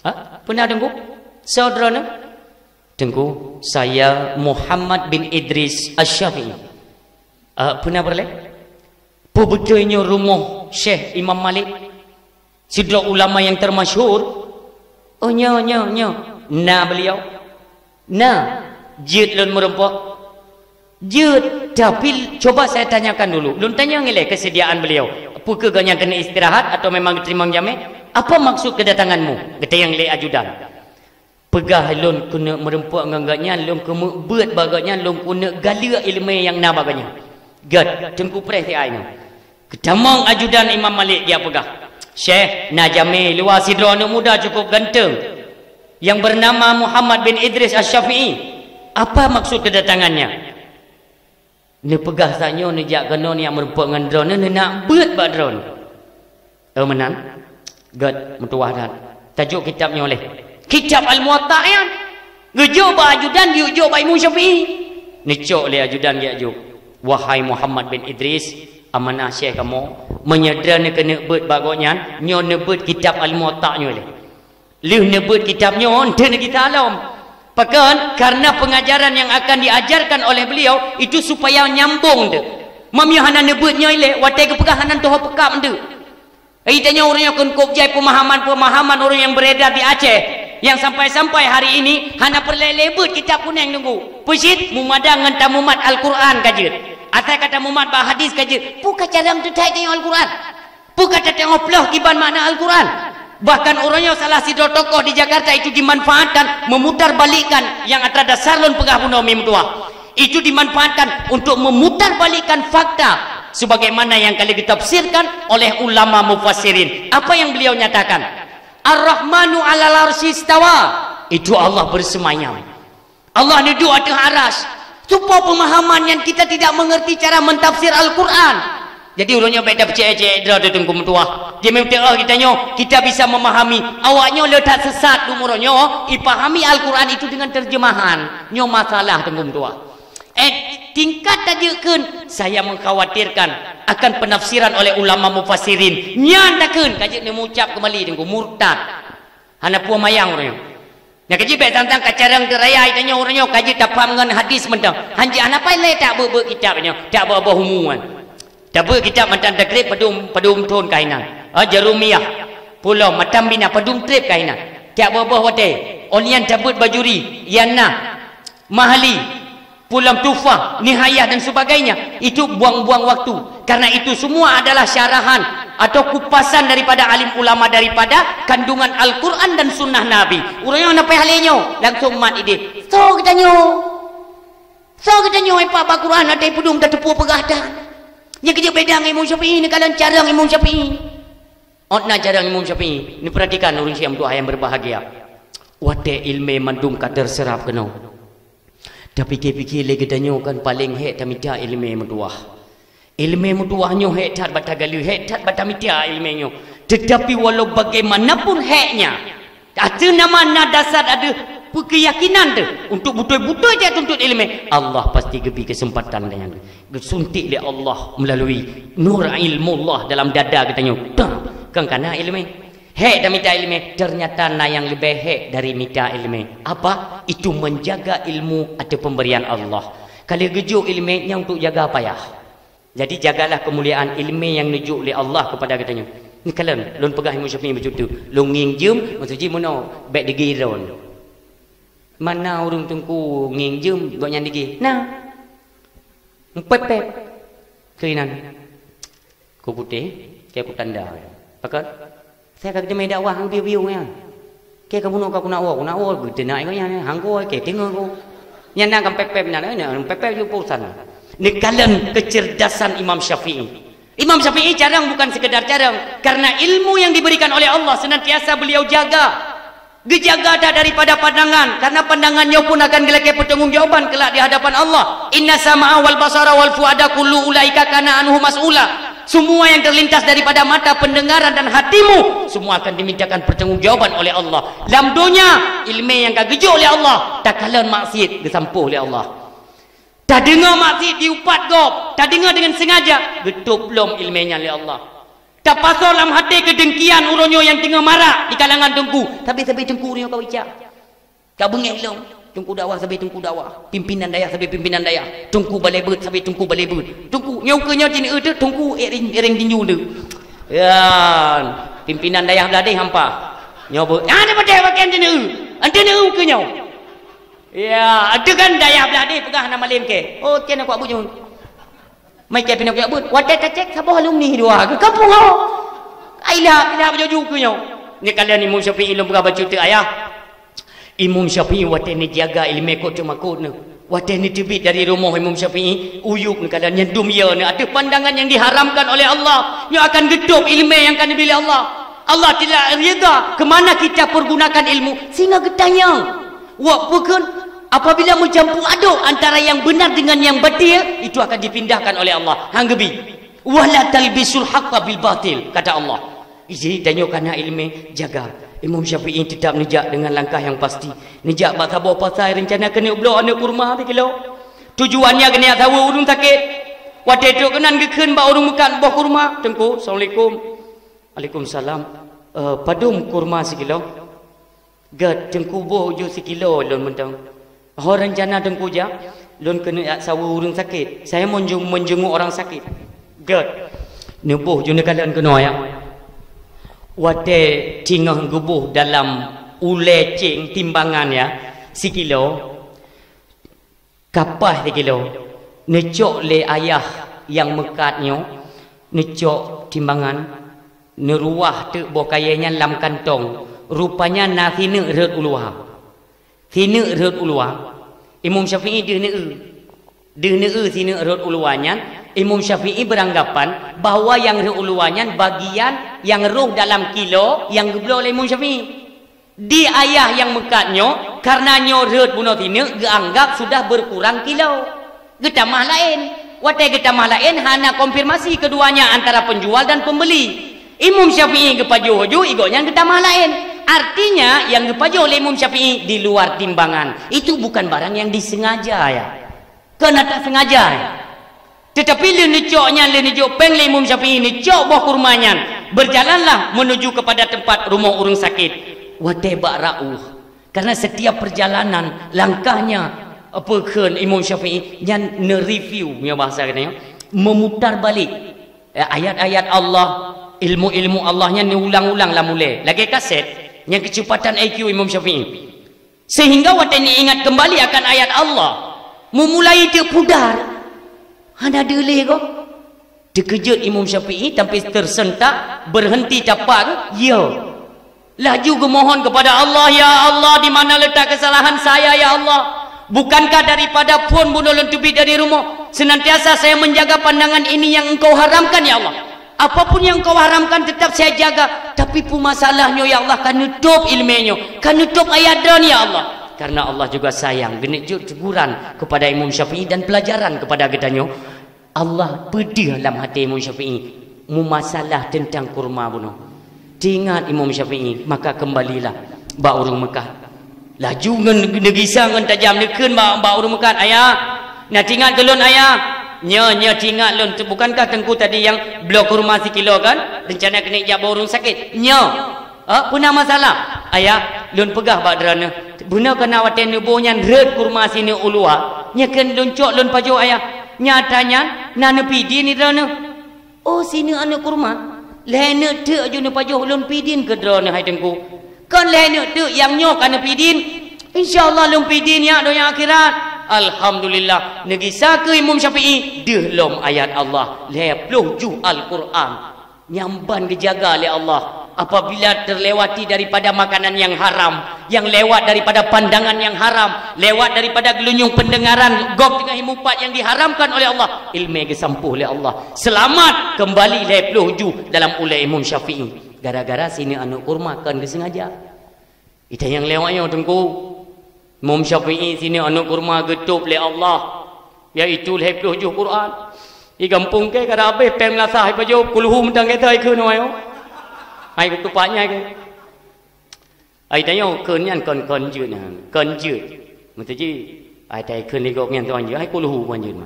[SPEAKER 1] Ha? Pernah dengar? Saudara nak? Dengar saya Muhammad bin Idris Asy-Syafi'i. Pernah berlek? Betulnya rumah Syekh Imam Malik. Sidra ulama yang termasyhur. Oh nya. Nah beliau. Nah, jid lun merempak. Jid, tapi coba saya tanyakan dulu. Lun tanya ngilai kesediaan beliau. Apakah ganya kena istirahat atau memang terima jamek? Apa maksud kedatanganmu? Kata yang le ajudan. Pegah lun kena merempak ngagaknya, lun kena buat bagaknya, lun kena gala ilmu yang na bagaknya. Gad, tengku pres ti aina. Ketamang ajudan Imam Malik dia pegah. Syekh Najami luar sidra anak muda cukup ganteng yang bernama Muhammad bin Idris Asy-Syafi'i. Apa maksud kedatangannya? Ni pegah sanyo ni jak kena ni yang merempak dengan drone ni nak buat bak drone. Menan. Gad mentuah dan tajuk kitabnya oleh Kitab Al-Muwatta ya. Ngejo ba ajudan diujuk ba Imam Syafi'i. Ni cok le ajudan dia ajuk. Wahai Muhammad bin Idris, amanah Syekh kamu menyedera ni kena buat bagaknya nyo nebut Kitab Al-Muwatta nyo le. Lih nebut kitabnya ente ni kita alam. Pakan karena pengajaran yang akan diajarkan oleh beliau itu supaya nyambung de. Mami hana nebutnya ile watai ke pegahanan tuh pekap de. Itanya orang yang kunkop jai pemahaman orang yang beredar di Aceh yang sampai-sampai hari ini hana perlelebut kitab kuning nunggu. Pusit mumadah ngan tamumat Al-Quran kajir. Atai kata mumat bah hadis kajir. Puka carang tetai tengok Al-Quran. Puka tengok pelah kiban makna Al-Quran. Bahkan orangnya salah sidro tokoh di Jakarta itu dimanfaatkan memutar balikkan yang atas dasar lon pegah puno mimtua. Itu dimanfaatkan untuk memutar balikkan fakta sebagaimana yang kali ditafsirkan oleh ulama mufassirin. Apa yang beliau nyatakan? Ar-Rahmanu 'alal arsy istawa. Itu Allah bersemayam. Allah duduk atas aras. Supaya pemahaman yang kita tidak mengerti cara mentafsir Al-Quran. Jadi ulangnya beda percaya-percaya dra tu tengku mentua. Dia memang kita bisa memahami. Awaknya letak sesat umurannya, ipahami Al-Quran itu dengan terjemahan. Nyo masalah tengku mentua. Tingkat tajukeun saya mengkhawatirkan akan penafsiran oleh ulama mufassirin. Nyandakeun kaji ni mengucap kembali tengku murtad. Hana puan mayang orangnya. Nak kaji baik tentang kacarang teraya itanya orangnya kaji tak faham dengan hadis mentang. Hanji apa le tak ber kitabnya, tak ber humuan. Tak ber kitab mantan takrib padum tun kainan. Jarumiyah. Pulau matam bina padum trip kainan. Tak ber wate. Onian cabut bajuri, yana, mahali, pulam tufah, nihayah dan sebagainya. Itu buang-buang waktu. Karena itu semua adalah syarahan atau kupasan daripada alim ulama daripada kandungan Al-Quran dan sunnah Nabi. Urang nak pahalenya langsung mat ide. So kita nyo apa Al-Quran ada pudung dah tepuk pegadan. Yang kerja bedang Imam Syafi'i ni kalian carang Imam Syafi'i. Otna carang Imam Syafi'i. Ni perhatikan orang yang doa yang berbahagia. Wate ilmu mandum kader serap kena. Tapi fikir lagi danyo kan paling hek tamita ilmu menduah. Ilmu menduahnya hek tat batagalu hek tat batamita ilmunya. Tetapi walau bagaimanapun heknya, ada nama dasar ada keyakinan tu untuk betul-betul dia tuntut ilmu. Allah pasti gebi kesempatan dengan disuntik oleh Allah melalui nur ilmu Allah dalam dada katanya. Kan kana ilmu. Hek dan minta ilmu, ternyata na yang lebih hek dari minta ilmu. Apa? Itu menjaga ilmu atau pemberian Allah. Kalau gejuk ilmu yang untuk jaga payah. Jadi jagalah kemuliaan ilmu yang nujuk oleh Allah kepada katanya. Ni kalian, lon pegah Imam Syafi'i macam tu. Lon nginjem, maksudnya mana baik digiron. Mana orang tungku nginjem buat yang digi. Nah. Pepep. Kerinan. Ku putih, kayak aku tanda. Pakat saya kata mai dakwah hang biu-biu nya. Ke kamu nak aku nak awak gede nak nya hang ko ke tengok ko. Nya nak pepep nak pepep ju pusan. Ni kalian kecerdasan Imam Syafi'i. Imam Syafi'i jarang bukan sekedar jarang karena ilmu yang diberikan oleh Allah senantiasa beliau jaga. Dijaga daripada pandangan karena pandangannya pun akan gelake pertanggungjawaban kelak di hadapan Allah. Inna sam'a wal basara wal fuada kullu ulaika kana anhu mas'ula. Semua yang terlintas daripada mata, pendengaran dan hatimu semua akan dimintakan pertanggungjawaban oleh Allah. Dalam dunia ilmu yang kagejuk oleh Allah, tak kalian maksiat disampuh oleh Allah. Tak dengar maksiat diupat gop, tak dengar dengan sengaja getup belum ilmunya oleh Allah. Tak pasal dalam hati kedengkian uronyo yang tengah marah di kalangan tengku. Tapi tengku dia kau icak. Kau bengek long. Tengku dakwah sampai tengku dakwah. Pimpinan daya sampai pimpinan daya. Tengku balai ber sampai tengku balai ber. Tengku nyokanya cini tu tengku ering tinju tu. Ya, pimpinan daya beladih hampa. Nyoba. Ada pada bagian cini. Ante ni ke nyau. Ya, ada kan daya beladih pegah nama lem ke. Oh, kena kuat bujung. Mai ke pina kuat but. Wadah cek sabah alumni dua ke kampung kau. Ailah berjoju ke nyau. Ni kalian Imam Syafi'i belum pernah baca tu ayah. Imam Syafi'i waktu ni jaga ilmu kot cuma kot ni. Waktu ni terbit dari rumah Imam Syafi'i uyuk ni kalian nyendum ya ni. Ada pandangan yang diharamkan oleh Allah. Yang akan getup ilmu yang akan dibeli Allah. Allah tidak reda kemana kita pergunakan ilmu. Sehingga getanya. Bukan apabila mencampur aduk antara yang benar dengan yang batil. Itu akan dipindahkan oleh Allah. Hanggebi. Wala talbisul haqqa bil batil. Kata Allah. Jadi tanya kerana ilmu jaga. Imam Syafi'i tetap nejak dengan langkah yang pasti. Nejak bak sabar pasal rencana kena blok anak kurma tu kilo. Tujuannya kena tahu urung sakit. Waktu itu kenan gekeun bak urung makan buah kurma. Tengku, Assalamualaikum. Waalaikumsalam. Padum kurma sekilo. Gad tengku boh jo sekilo lon mentang. Oh rencana tengku ja. Lon kena sawu urung sakit. Saya menjenguk orang sakit. Gad. Nebuh jo nekalan kena ya. Wate tingah gubuh dalam ulecing timbangan ya sekilo kapah sekilo necok le ayah yang mekatnya necok timbangan neruah tu boh kayanya lam kantong rupanya na thine reut ulua Imam Syafi'i dia thine reut uluanya. Imam Syafi'i beranggapan bahawa yang reuluannya bagian yang roh dalam kilo yang geblo oleh Imam Syafi'i. Di ayah yang mekatnya karena nyorot bunuh tine dianggap sudah berkurang kilo. Getamah lain. Watai getamah lain hanya konfirmasi keduanya antara penjual dan pembeli. Imam Syafi'i kepajo-jo igoknya getamah lain. Artinya yang kepajo oleh Imam Syafi'i di luar timbangan. Itu bukan barang yang disengaja ya. Kena tak sengaja ya. Tetapi lenecoknya lenecok peng Imam Syafi'i necok buah kurmanya berjalanlah menuju kepada tempat rumah orang sakit. Watebak ra'uh. Karena setiap perjalanan langkahnya apa kan Imam Syafi'i yang ne-review punya bahasa katanya memutar balik ayat-ayat Allah, ilmu-ilmu Allahnya diulang-ulang lah mulai. Lagi kaset yang kecepatan IQ Imam Syafi'i. Sehingga waktu ini ingat kembali akan ayat Allah. Memulai dia pudar. Hana delay kok. Terkejut Imam Syafi'i sampai tersentak, berhenti tapak. Ya. Laju memohon kepada Allah, ya Allah, di mana letak kesalahan saya ya Allah? Bukankah daripada pun bunuh lentubi dari rumah senantiasa saya menjaga pandangan ini yang engkau haramkan ya Allah? Apapun yang engkau haramkan tetap saya jaga. Tapi pun masalahnya ya Allah, kan nutup ilmunya, kan nutup ayat dan ya Allah. Karena Allah juga sayang genejut teguran kepada Imam Syafi'i dan pelajaran kepada katanya. Allah pedih dalam hati Imam Syafi'i mu masalah tentang kurma bunuh. Ingat Imam Syafi'i, maka kembalilah bak urung Mekah. Laju negisa ngan tajam nekeun bak urung Mekah. Ayah, nak ingat gelun ayah. Nya ingat lun, bukankah tengku tadi yang blok kurma sekilo kan? Rencana kena jak urung sakit. Nya Punah masalah. Ayah, lun pegah badrana. Buna kena waten nubuhnya red kurma sini ulua. Nya ken lun cok lun pajo ayah. Nyatanya nana pidin ni drana. Oh sini anu kurma. Lene te aju nu pajo lun pidin ke drana hai tengku. Kan lene te yang nyok anu pidin. InsyaAllah lun pidin ya doa akhirat. Alhamdulillah. Negi saka Imam Syafi'i dihlom ayat Allah. 20 Al-Quran. Nyamban kejaga oleh Allah. Apabila terlewati daripada makanan yang haram, yang lewat daripada pandangan yang haram, lewat daripada gelunyung pendengaran gok dengan himupat yang diharamkan oleh Allah, ilmu kesampuh oleh Allah, selamat kembali 20 dalam ulai Imam Syafi'i. Gara-gara sini anu kurma kan disengaja. Itu yang lewatnya tengku. Imam Syafi'i sini anu kurma getup oleh Allah, iaitu 20 Quran. Di kampung ke kada habis pem lasah pajo kulhu mentang kata ikut noyo. Hai ketupatnya ke. Ai tanya kenyan kon je nah. Kon je. Mesti ai tai ken legok ngan tuan je ai kulhu puan je mah.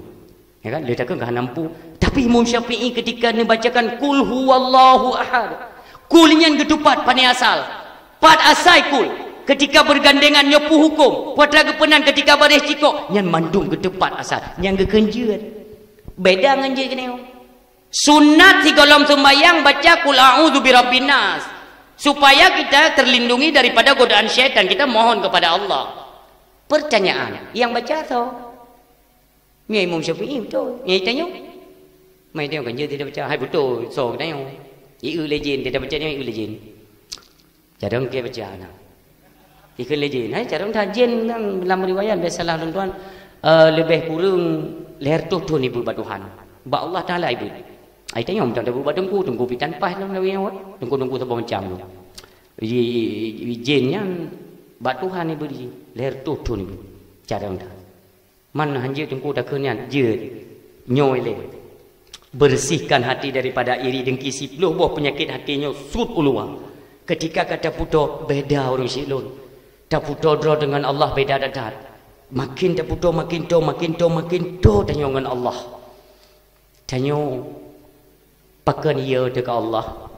[SPEAKER 1] Ya kan? Dia takkan nampu. Tapi Imam Syafi'i ketika ni bacakan kul huwallahu ahad. Kul nyan ketupat pane asal. Pat asai kul. Ketika bergandengan nyopu hukum. Putra kepenan ketika baris cikok nyan mandung ketupat asal. Nyan kekenjeut. Beda ngan je kene. Sunat di kolom sembahyang baca kul a'udzu birabbin nas supaya kita terlindungi daripada godaan syaitan. Kita mohon kepada Allah. Pertanyaan yang baca tu ni Imam Syafi'i betul. Ni tanya. Mai tengok kan dia tidak baca. Hai betul. So tanya. Iu legend dia baca ni iu legend. Jarang ke baca nah. Ikan legend. Hai jarang tajin dalam riwayat biasalah tuan-tuan lebih kurang leher tu ibu batuhan. Ba Allah Taala ibu. Ai tanya macam dah buat tengku pitan pas dalam lawi awak. Tengku sebab macam tu. Jinnya bat Tuhan ibu di leher tu ibu. Jarang dah. Mana hanje tengku dah kenyan je nyoy le. Bersihkan hati daripada iri dengki 10 buah penyakit hatinya sud ulua. Ketika kata puto beda orang silun. Tak puto draw dengan Allah beda dadat. Makin tak puto makin to tanya dengan Allah. Tanya pakan ia dekat Allah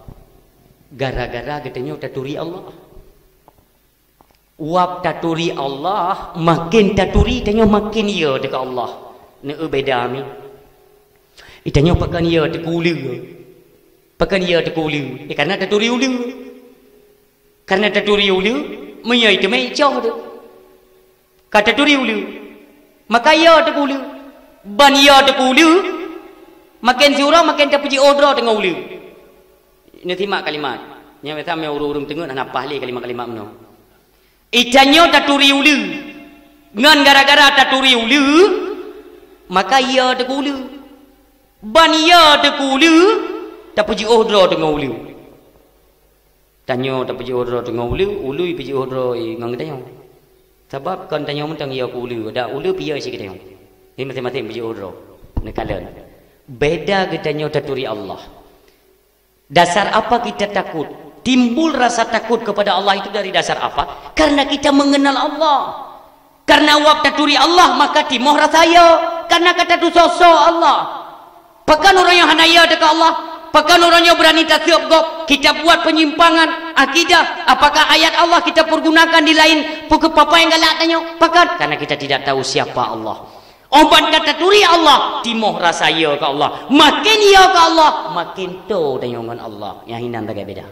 [SPEAKER 1] gara-gara katanya taturi Allah. Wap taturi Allah makin taturi tanya makin ia dekat Allah. Ne beda mi. Itanya pakan ia tekulu. Pakan ia tekulu. Karena taturi ulu. Karena taturi ulu menyai tu mai jauh tu. Kata taturi ulu. Maka ia tekulu. Ban ia tekulu. Makin surau makin tak puji odra tengah ulu. Ini timak kalimat. Yang kita mau urung tengok nak napah li kalimat-kalimat meno. Itanyo taturi ulu. Ngan gara-gara taturi ulu, maka ia tak ulu. Ban ia tak ulu, tak puji odra tengah ulu. Tanyo tak puji odra tengah ulu puji odra ngan tanyo. Sebab kan tanyo mentang ia ulu, dak ulu pia sikit tanyo. Ini masing-masing puji odra. Nekalan. Beda katanya taturi Allah. Dasar apa kita takut? Timbul rasa takut kepada Allah itu dari dasar apa? Karena kita mengenal Allah. Karena waktu taturi Allah maka timoh rasaya. Karena kata tu sosok Allah. Pakan orang yang hanaya dekat Allah. Pakan orang yang berani tasyub gop. Kita buat penyimpangan akidah. Apakah ayat Allah kita pergunakan di lain pukul papa yang galak tanya? Pakan karena kita tidak tahu siapa Allah. Obat kata turi Allah timoh rasa ya ke Allah. Makin ya ke Allah makin to dengan Allah. Yang hinan tak beda.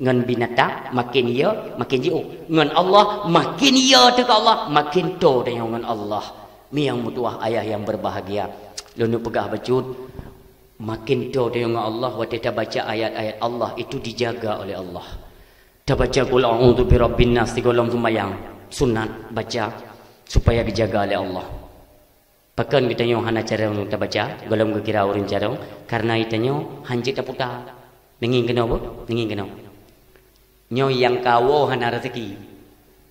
[SPEAKER 1] Ngan binatang makin ya makin jauh. Ngan Allah makin ya ke Allah makin to dengan Allah. Mi yang mutuah ayah yang berbahagia. Lalu pegah bacut makin to dengan Allah. Waktu kita baca ayat-ayat Allah itu dijaga oleh Allah. Kita baca qul a'udzu birabbin nas di kolom sembahyang. Sunat baca supaya dijaga oleh Allah. Pakan kita nyo hana cara kita baca golong ke kira urun cara karena kita nyo hanjit tak putar nengin kena apa nengin kena nyo yang kawo hana rezeki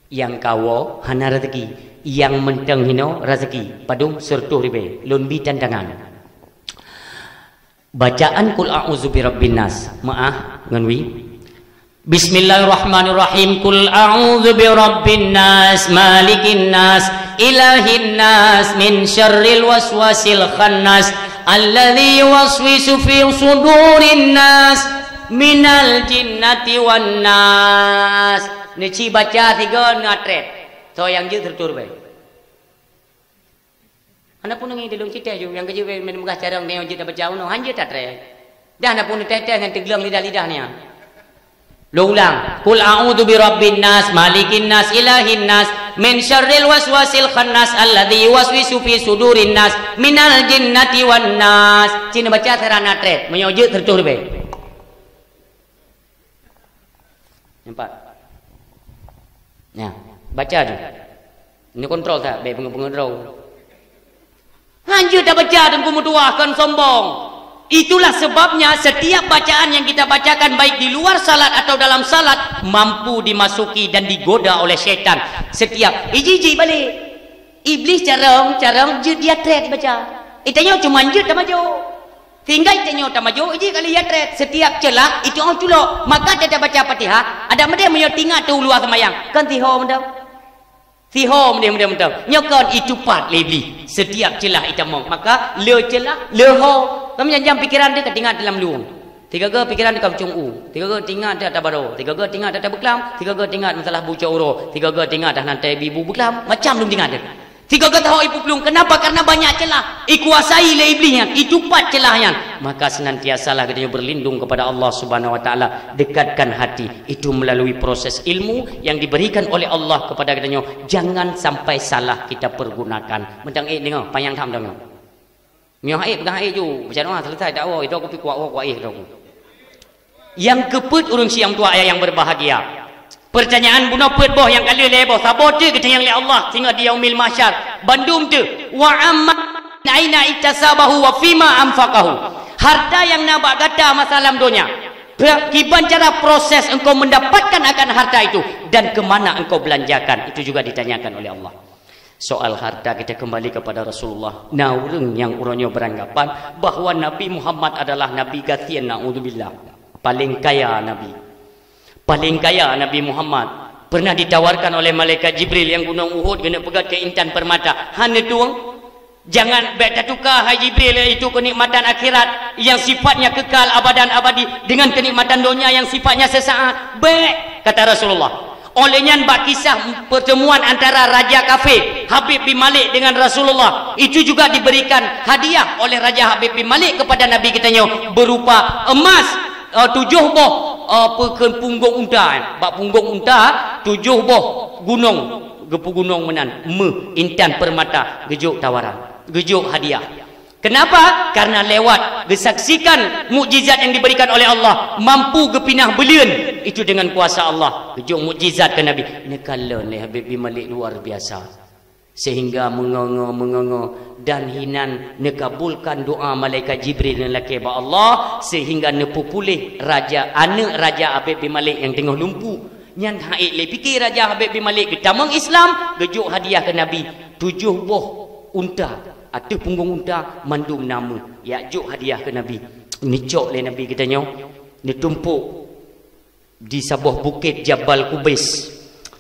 [SPEAKER 1] yang kawo hana rezeki yang menteng hino rezeki padung sertuh ribe lun bi tandangan bacaan kul a'udzu birabbin nas maah nganwi Bismillahirrahmanirrahim kul a'udzu birabbin nas malikin nas ilahin nas min syarril waswasil khannas alladzi yuwaswisu fi sudurin nas minal jinnati wan nas. Ni baca 3 ngatret. So yang je tertur baik. Anda pun ngi dilung cerita ju yang kerja men megah cara tengok je dah baca uno hanje tak tre. Dah anda pun teteh dengan teglang lidah-lidahnya. Lo ulang. Qul a'udzu birabbin nas, malikin nas, ilahin nas, min syarril waswasil khannas alladzi yuwaswisu fi sudurin nas, minal jinnati wan nas. Cina baca serana tret, menyoje tertur baik. Nampak? Ya, baca tu. Ini kontrol tak? Baik pengontrol. Hanya dah baca dan kemuduahkan sombong. Itulah sebabnya setiap bacaan yang kita bacakan baik di luar salat atau dalam salat mampu dimasuki dan digoda oleh syaitan. Setiap iji balik. Iblis carang je dia tret baca. Itanya cuma je tak maju. Tinggal itanya tak maju, iji kali dia tret. Setiap celah itu orang culok. Maka dia baca Fatihah, ada mede menyotingat tu luar semayang. Kan tiho mendam. Tiho mendam. Nyokan itu pat lebih. Setiap celah itamong. Maka le celah le ho. Kamu jam pikiran dia ketinggal dalam luang. 3 ke pikiran dia kacung u. 3 ke tinggal dia tak baro. 3 ke tinggal dia tak beklam. 3 ke tinggal masalah buca uro. 3 ke tinggal dah nanti ibu beklam. Macam belum tinggal dia. 3 ke tahu ibu belum. Kenapa? Karena banyak celah. Ikuasai le iblisnya. Itu 4 celahnya. Maka senantiasalah kita berlindung kepada Allah Subhanahu wa taala. Dekatkan hati. Itu melalui proses ilmu yang diberikan oleh Allah kepada kita. Jangan sampai salah kita pergunakan. Mentang dengar payang tham dengar. Mio air pegang air ju. Macam mana selesai dakwah itu aku pi kuat air dong. Yang keput urang siang tua ayah yang berbahagia. Pertanyaan bunuh put boh yang kali leboh. Sabar tu kita yang li Allah sehingga di yaumil mahsyar. Bandum tu wa amma aina itasabahu wa fima anfaqahu. Harta yang nak gata masalah dunia. Kiban cara proses engkau mendapatkan akan harta itu dan ke mana engkau belanjakan itu juga ditanyakan oleh Allah. Soal harta kita kembali kepada Rasulullah. Naurung yang urangnya beranggapan bahawa Nabi Muhammad adalah Nabi Gatian, na'udzubillah. Paling kaya Nabi. Paling kaya Nabi Muhammad. Pernah ditawarkan oleh malaikat Jibril yang gunung Uhud kena pegat ke intan permata. Hanya tuang. Jangan beta tukar hai Jibril itu kenikmatan akhirat yang sifatnya kekal abadan abadi dengan kenikmatan dunia yang sifatnya sesaat. Baik kata Rasulullah. Olehnya bak kisah pertemuan antara Raja Kafir Habib bin Malik dengan Rasulullah itu juga diberikan hadiah oleh Raja Habib bin Malik kepada Nabi kita berupa emas 7 boh punggung unta. Bak punggung unta 7 boh gunung gepu gunung menan intan permata gejuk tawaran gejuk hadiah. Kenapa? Karena lewat disaksikan mukjizat yang diberikan oleh Allah mampu gepinah belian itu dengan kuasa Allah. Kejung mukjizat ke Nabi. Nekala ni Habib bin Malik luar biasa. Sehingga mengongo dan hinan nekabulkan doa malaikat Jibril dan laki ba Allah sehingga nepupulih anak Raja Habib bin Malik yang tengah lumpuh. Nyan haik le fikir Raja Habib bin Malik ketamang Islam gejuk hadiah ke Nabi 7 boh unta. Atau punggung unta mandung nama Ya'juj hadiah ke Nabi. Ni cok le Nabi kita ni tumpuk di sebuah bukit Jabal Kubais.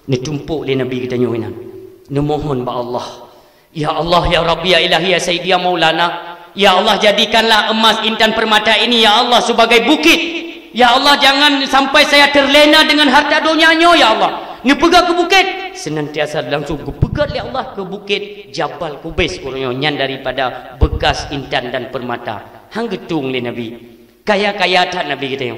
[SPEAKER 1] Ni tumpuk le Nabi kita ni mohon ba Allah. Ya Allah ya Rabbi ya Ilahi ya Sayyidi ya Maulana. Ya Allah jadikanlah emas intan permata ini ya Allah sebagai bukit. Ya Allah jangan sampai saya terlena dengan harta dunianya ya Allah. Ni pegang ke bukit senantiasa langsung pegat oleh Allah ke bukit Jabal Kubais orangnya daripada bekas intan dan permata. Hang getung le Nabi. Kaya-kaya tak Nabi kita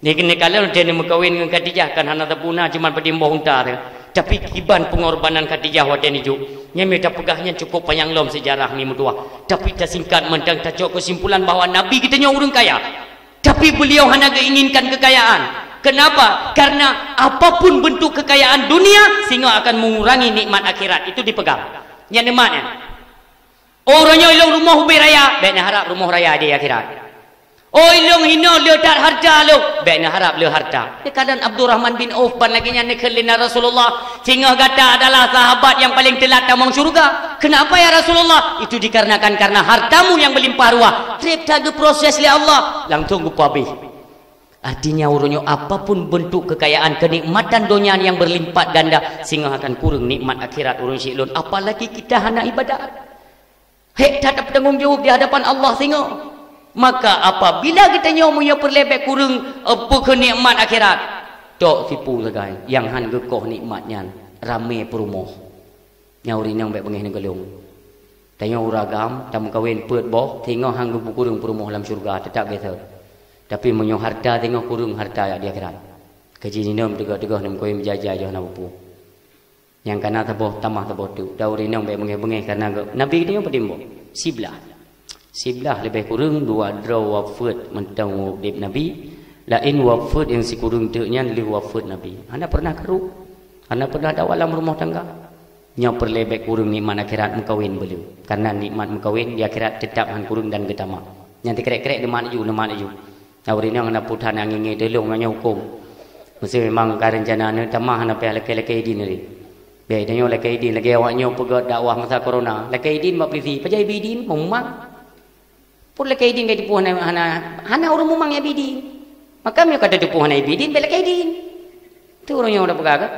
[SPEAKER 1] ni kena kalau dia nak berkahwin dengan Khadijah kan hana tabuna cuma pedimboh unta dia. Tapi kiban pengorbanan Khadijah waktu ni ju. Nya minta pegahnya cukup panjang lom sejarah ni mudua. Tapi tak singkat mentang tak cok kesimpulan bahawa Nabi kita nya orang kaya. Tapi beliau hanya inginkan kekayaan. Kenapa? Karena apapun bentuk kekayaan dunia sehingga akan mengurangi nikmat akhirat itu dipegang. Yang nikmatnya. Orangnya ilong rumah ubi raya, baiknya harap rumah raya di akhirat. Oh ilong hino letak harta lu, baiknya harap le harta. Kadang Abdurrahman bin Auf pan lagi nya nekelina Rasulullah sehingga kata adalah sahabat yang paling telat tamang syurga. Kenapa ya Rasulullah? Itu dikarenakan karena hartamu yang berlimpah ruah. Trip tadi proses li Allah langsung gupa habis. Artinya urunyo apapun bentuk kekayaan kenikmatan dunia yang berlimpah ganda sehingga akan kurang nikmat akhirat urun syilun. Apalagi kita hana ibadat. Hek tak ada tanggung jawab di hadapan Allah sehingga Maka apabila kita nyomunya perlebek kurang apa ke nikmat akhirat, tok tipu sagai yang han gekoh nikmatnya rame perumoh nyauri nang baik bengih negelung tengok uragam tam kawin peut boh tengok hang gebu kurang perumoh dalam syurga tetap betul tapi menyo harta tengok kurang harta di akhirat kaji ninom tegah-tegah nam kowe menjajah jah nabu yang kana taboh tamah taboh tu dauri nang baik bengih karena nabi dia pedimbo Siblah lebih kurang 2 draw wafat mentang dip Nabi lain wafat yang si kurang teknya lebih wafat Nabi. Anda pernah keru? Anda pernah ada dalam rumah tangga? Nya perlebek kurang nikmat akhirat mengkawin belum. Karena nikmat mengkawin di akhirat tetap han kurang dan getama. Nanti kerek-kerek di mana ju. Awri ni anda putan angin delong nya hukum. Mesti memang karencana anda tamah anda pe laki-laki din ni. Biar dia laki din lagi awaknya pegat dakwah masa corona. Laki din bab pilih pajai bidin memang pun laki din kay tipuhan hana orang mumang ya bidin. Maka mi kada tipuhan ay bidin bela kay din. Tu orang yang dah pegaga.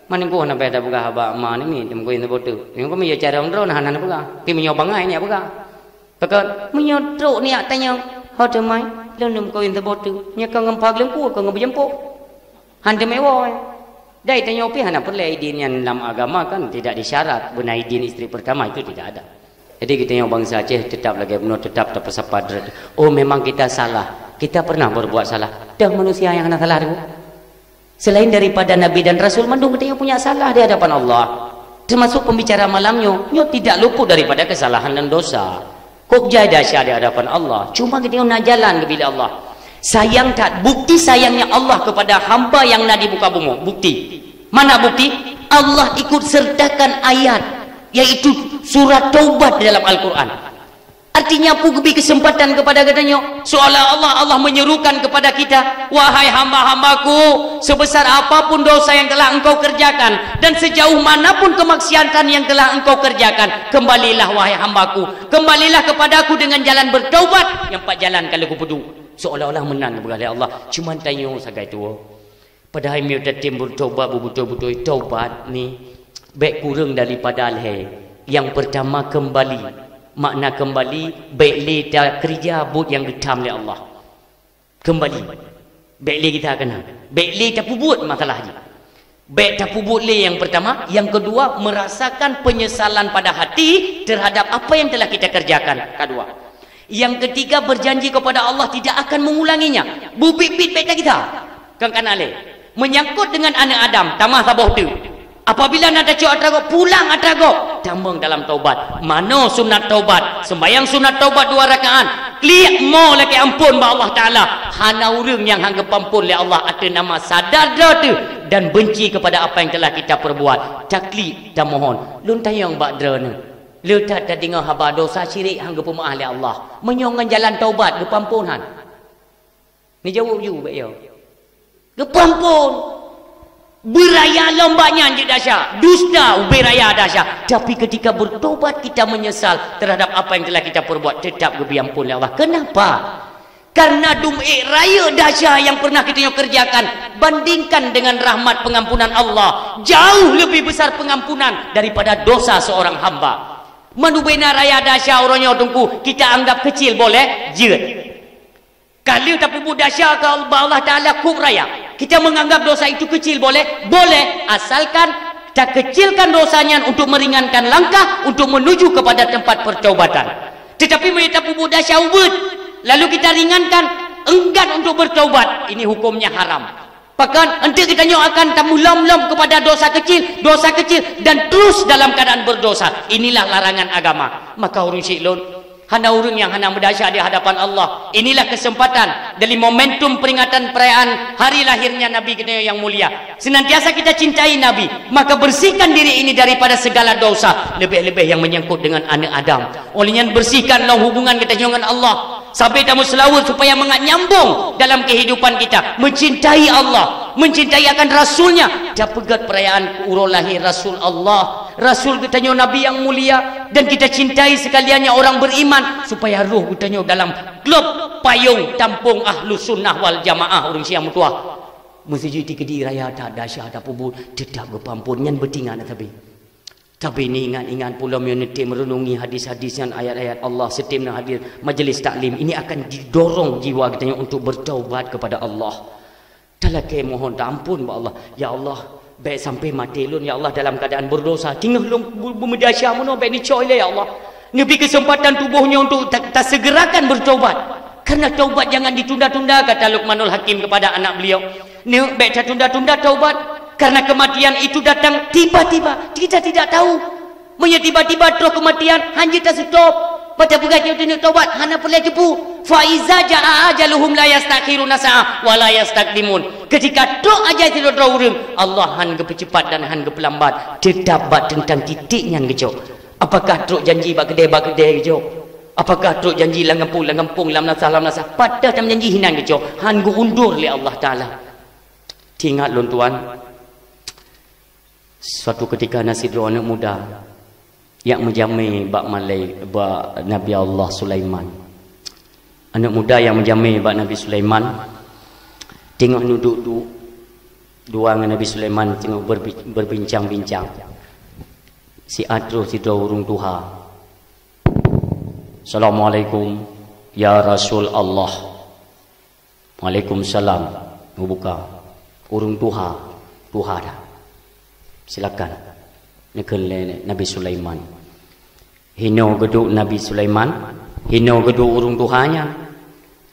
[SPEAKER 1] Maning ko na beda pegaga ba man mi dem ko in botu. Yung ko mi cara ondro na hana pegaga. Pi mi bangai ni pegaga. Pekat mi tro ni atanya ho de mai lendum ko in botu. Nya ka ngampag lem ko ngabjempo. Han de mewo. Dai tanya pi hana perle idin yang dalam agama kan tidak disyarat benai idin istri pertama itu tidak ada. Jadi kita yang bangsa Aceh tetap lagi benar tetap terpesapadrat. Oh memang kita salah. Kita pernah berbuat salah. Dah manusia yang kena salah itu. Selain daripada Nabi dan Rasul, mandung kita yang punya salah di hadapan Allah. Termasuk pembicara malamnya, nyo tidak luput daripada kesalahan dan dosa. Kok jadi dahsyat di hadapan Allah. Cuma kita nak jalan kepada Allah. Sayang tak? Bukti sayangnya Allah kepada hamba yang nak dibuka bumi. Bukti. Mana bukti? Allah ikut sertakan ayat, yaitu surat taubat dalam Al-Quran. Artinya aku beri kesempatan kepada katanya seolah Allah menyerukan kepada kita, wahai hamba-hambaku, sebesar apapun dosa yang telah engkau kerjakan dan sejauh manapun kemaksiatan yang telah engkau kerjakan, kembalilah wahai hambaku, kembalilah kepadaku dengan jalan bertaubat yang pak jalan kalau aku pedu. Seolah-olah menang kepada Allah. Cuma tanya sagai tu padahal mi datim bertaubat betul-betul taubat ni baik kurang daripada alhai. Yang pertama kembali, makna kembali baik li tak kerja but yang getam oleh Allah. Kembali. Baik li kita kena. Baik li tak buat masalahnya. Baik tak buat li yang pertama, yang kedua merasakan penyesalan pada hati terhadap apa yang telah kita kerjakan. Kedua. Yang ketiga berjanji kepada Allah tidak akan mengulanginya. Bubit-bit baik kita. Kan ale. Menyangkut dengan anak Adam, tamah saboh tu. Apabila nak ada cok atrago, pulang atrago. Tambang dalam taubat. Mana sunat taubat? Sembayang sunat taubat 2 rakaat. Klik mo lagi ampun ba Allah Ta'ala. Hana urang yang hanggap ampun oleh Allah ada nama sadar dah tu. Dan benci kepada apa yang telah kita perbuat. Taklik dan mohon. Lun tayang bak dra ni. Letak dah dengar haba dosa syirik hanggap pemaah oleh Allah. Menyongan jalan taubat ke pampunan. Ni jawab you baik yo. Ke pampun. Beraya lombanya je dahsyat, dusta beraya dahsyat. Tapi ketika bertobat kita menyesal terhadap apa yang telah kita perbuat, tetap diampun oleh Allah. Kenapa? Karena raya dahsyat yang pernah kita kerjakan bandingkan dengan rahmat pengampunan Allah, jauh lebih besar pengampunan daripada dosa seorang hamba. Manubena raya dahsyat orangnya tunggu kita anggap kecil boleh? Jeut. Kalau tak pun dahsyat ke Allah Ta'ala kub raya. Kita menganggap dosa itu kecil boleh? Boleh. Asalkan tak kecilkan dosanya untuk meringankan langkah untuk menuju kepada tempat pertaubatan. Tetapi mereka pun dahsyat ubud. Lalu kita ringankan, enggan untuk bertaubat. Ini hukumnya haram. Bahkan nanti kita akan tamu lom-lom kepada dosa kecil dan terus dalam keadaan berdosa. Inilah larangan agama. Maka urung syiklun hana urang yang hana berdahsyat di hadapan Allah. Inilah kesempatan dari momentum peringatan perayaan hari lahirnya Nabi kita yang mulia. Senantiasa kita cintai Nabi, maka bersihkan diri ini daripada segala dosa, lebih-lebih yang menyangkut dengan anak Adam. Olehnya bersihkanlah hubungan kita dengan Allah. Sampai tamu selawat supaya nyambung dalam kehidupan kita. Mencintai Allah, mencintai akan Rasulnya. Dia pegat perayaan urul lahir Rasul Allah, Rasul katanya Nabi yang mulia. Dan kita cintai sekaliannya orang beriman, supaya ruh katanya dalam klub payung tampung ahlu sunnah wal jamaah orang siang mutua. Mesti jadi kedi raya tak dahsyat tak pubul tetap berpampun yang bertingan tapi Tapi ni ingat-ingat pula menetim merenungi hadis-hadis dan ayat-ayat Allah setim dan hadir majlis taklim. Ini akan didorong jiwa kita untuk bertaubat kepada Allah. Talakai mohon ampun ba Allah. Ya Allah, baik sampai mati lun ya Allah dalam keadaan berdosa. Tinggal lun bumedasya mono baik dicoy ya Allah. Nabi kesempatan tubuhnya untuk tak segerakan bertaubat. Karena taubat jangan ditunda-tunda, kata Luqmanul Hakim kepada anak beliau. Ni baik tak tunda-tunda taubat. Karena kematian itu datang tiba-tiba, kita tidak tahu. Punya tiba-tiba terus kematian, hanya tak stop. Pada pegawai itu taubat, hanya boleh cepu. Fa iza jaa ajaluhum la yastakhiruna sa'ah wa la yastaqdimun. Ketika tok ajal itu urang, Allah han cepat dan han pelambat. Terdapat tentang titiknya ngejok. Apakah tok janji bak kedai ngejok? Apakah tok janji langampung lam nasah. Pada tam janji hinan ngejok. Han undur oleh Allah Taala. Ingat lon tuan. Suatu ketika nasib dua anak muda yang menjamai bak Malay bak Nabi Allah Sulaiman. Anak muda yang menjamai bak Nabi Sulaiman tengok duduk dua dengan Nabi Sulaiman tengok berbincang-bincang. Si Adro si dua urung tuha. Assalamualaikum ya Rasul Allah. Waalaikumsalam. Buka urung tuha dah. Silakan nekele Nabi Sulaiman. Hino geduk Nabi Sulaiman, hino geduk urung tuhanya.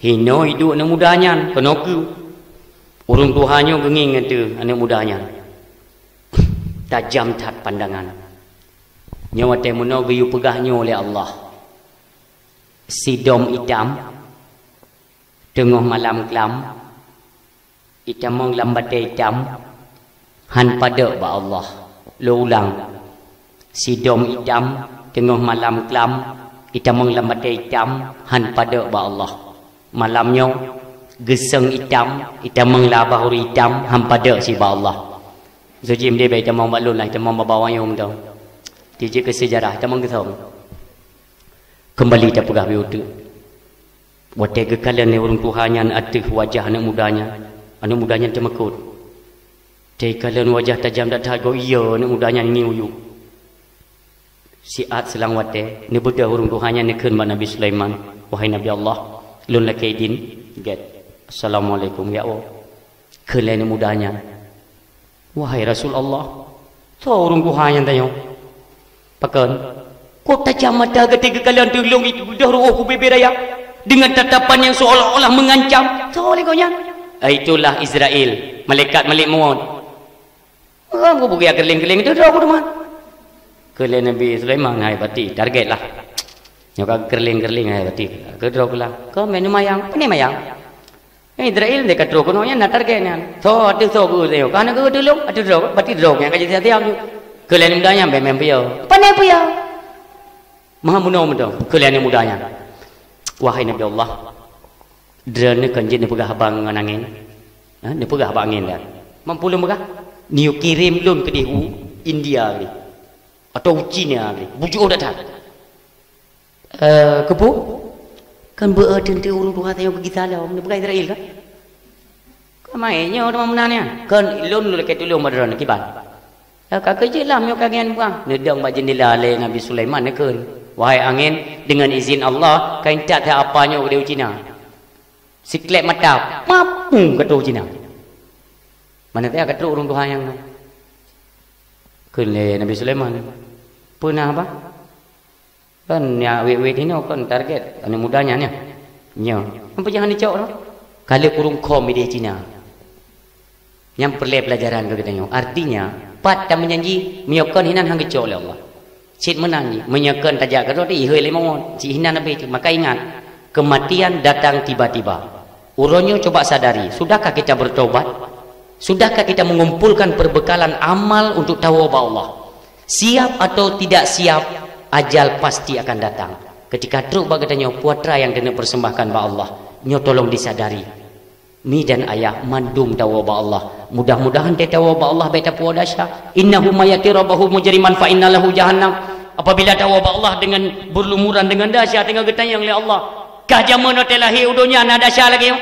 [SPEAKER 1] Hino hidup anak mudanya, kenoku. Urung tuhanya genging itu anak mudanya. Tajam tat pandangan. Nyawa temuno gayu pegahnya oleh Allah. Sidom hitam tengah malam kelam. Hitam mong lambat hitam. Han pada ba Allah. Lo ulang. Sidom hitam tengah malam kelam. Kita menglambat hitam. Han pada ba Allah. Malamnya geseng hitam. Kita menglabah huri hitam. Han pada si ba Allah. So jim dia baik kita mau balun lah. Kita mau bawa yang tu. Dia ke sejarah. Kita mau kesong. Kembali kita pegah biutu. Watai kekalian ni orang Tuhannya atih wajah anak mudanya. Anak mudanya termekut. Kalian wajah tajam tak tahu iya nak mudanya ni uyu. Siat selang wate ni budak hurung Tuhannya ni keun Nabi Sulaiman. Wahai Nabi Allah, lun lakai din get. Assalamualaikum ya Allah. Kalian mudanya. Wahai Rasul Allah, tahu hurung Tuhannya tayo. Pakan kau tajam mata ketika kalian tolong itu budak hurung aku beberaya dengan tatapan yang seolah-olah mengancam. Tahu lekonya. Itulah Israel, malaikat Malik Maut. Aku bukan keling-keling itu aku rumah. Keling Nabi Sulaiman hai pati target lah. Nyoka keling-keling hai pati. Kedro pula. Kau menu mayang, ini mayang. Israel dekat dro kono nya na targetnya. So atu so gu deo. Kana gu dulu, atu dro, pati dro yang kaji tiap tu. Keling mudanya memang piau. Pandai piau. Maha mudah. Keling mudanya. Wahai Nabi Allah. Drone kanjin ni pegah abang dengan angin. Ha, ni pegah abang angin dah. Mampu lu pegah? Niu kirim lun ke dihu India ni atau China ni bujuk datang kepu kan bertentu urung Tuhan tayo pergi salah ni bukan Israel kan mainnya orang menanya kan lun lu lekat tolong madran kiban kak kerja lah mio kagian buang nedang bak jendela le Nabi Sulaiman ne kan wahai angin dengan izin Allah kain tak ada apanya ke China siklek mata mampu ke China. Mana dia kata orang Tuhan yang kene Nabi Sulaiman pernah apa kan ya wet ini kan target anak mudanya ni nya apa jangan dicok no kalau kurung kom di Cina yang perlu pelajaran ke kita artinya pat dan menjanji menyokon hinan hang dicok oleh Allah sit menangi menyokon tajak ke roti ihoi lemon si hinan nabi maka ingat kematian datang tiba-tiba uronyo coba sadari sudahkah kita bertobat. Sudahkah kita mengumpulkan perbekalan amal untuk tawabah Allah? Siap atau tidak siap, ajal pasti akan datang. Ketika truk bagatanya puatra yang kena persembahkan ba Allah, nyo tolong disadari. Mi dan ayah mandum tawabah Allah. Mudah-mudahan dia tawabah Allah beta puadasya. Innahu mayati rabbahu mujriman fa innalahu jahannam. Apabila tawabah Allah dengan berlumuran dengan dahsyat tengah getayang oleh Allah. Kah jaman telahi udonya na dahsyat lagi.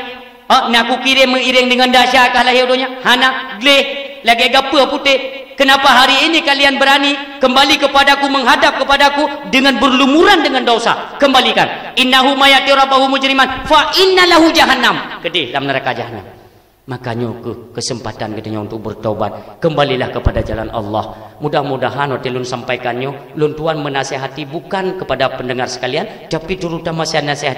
[SPEAKER 1] Nak aku kirim mengiring dengan dahsyat kah lahir udonya. Hana gleh lagi gapa putih. Kenapa hari ini kalian berani kembali kepadaku, menghadap kepadaku dengan berlumuran dengan dosa? Kembalikan. Innahu mayati rabbahu mujriman fa innalahu jahannam. Kedih dalam neraka jahanam. Makanya kesempatan katanya untuk bertaubat. Kembalilah kepada jalan Allah. Mudah-mudahan waktu lun sampaikannya, lun tuan menasihati bukan kepada pendengar sekalian, tapi terutama saya nasihat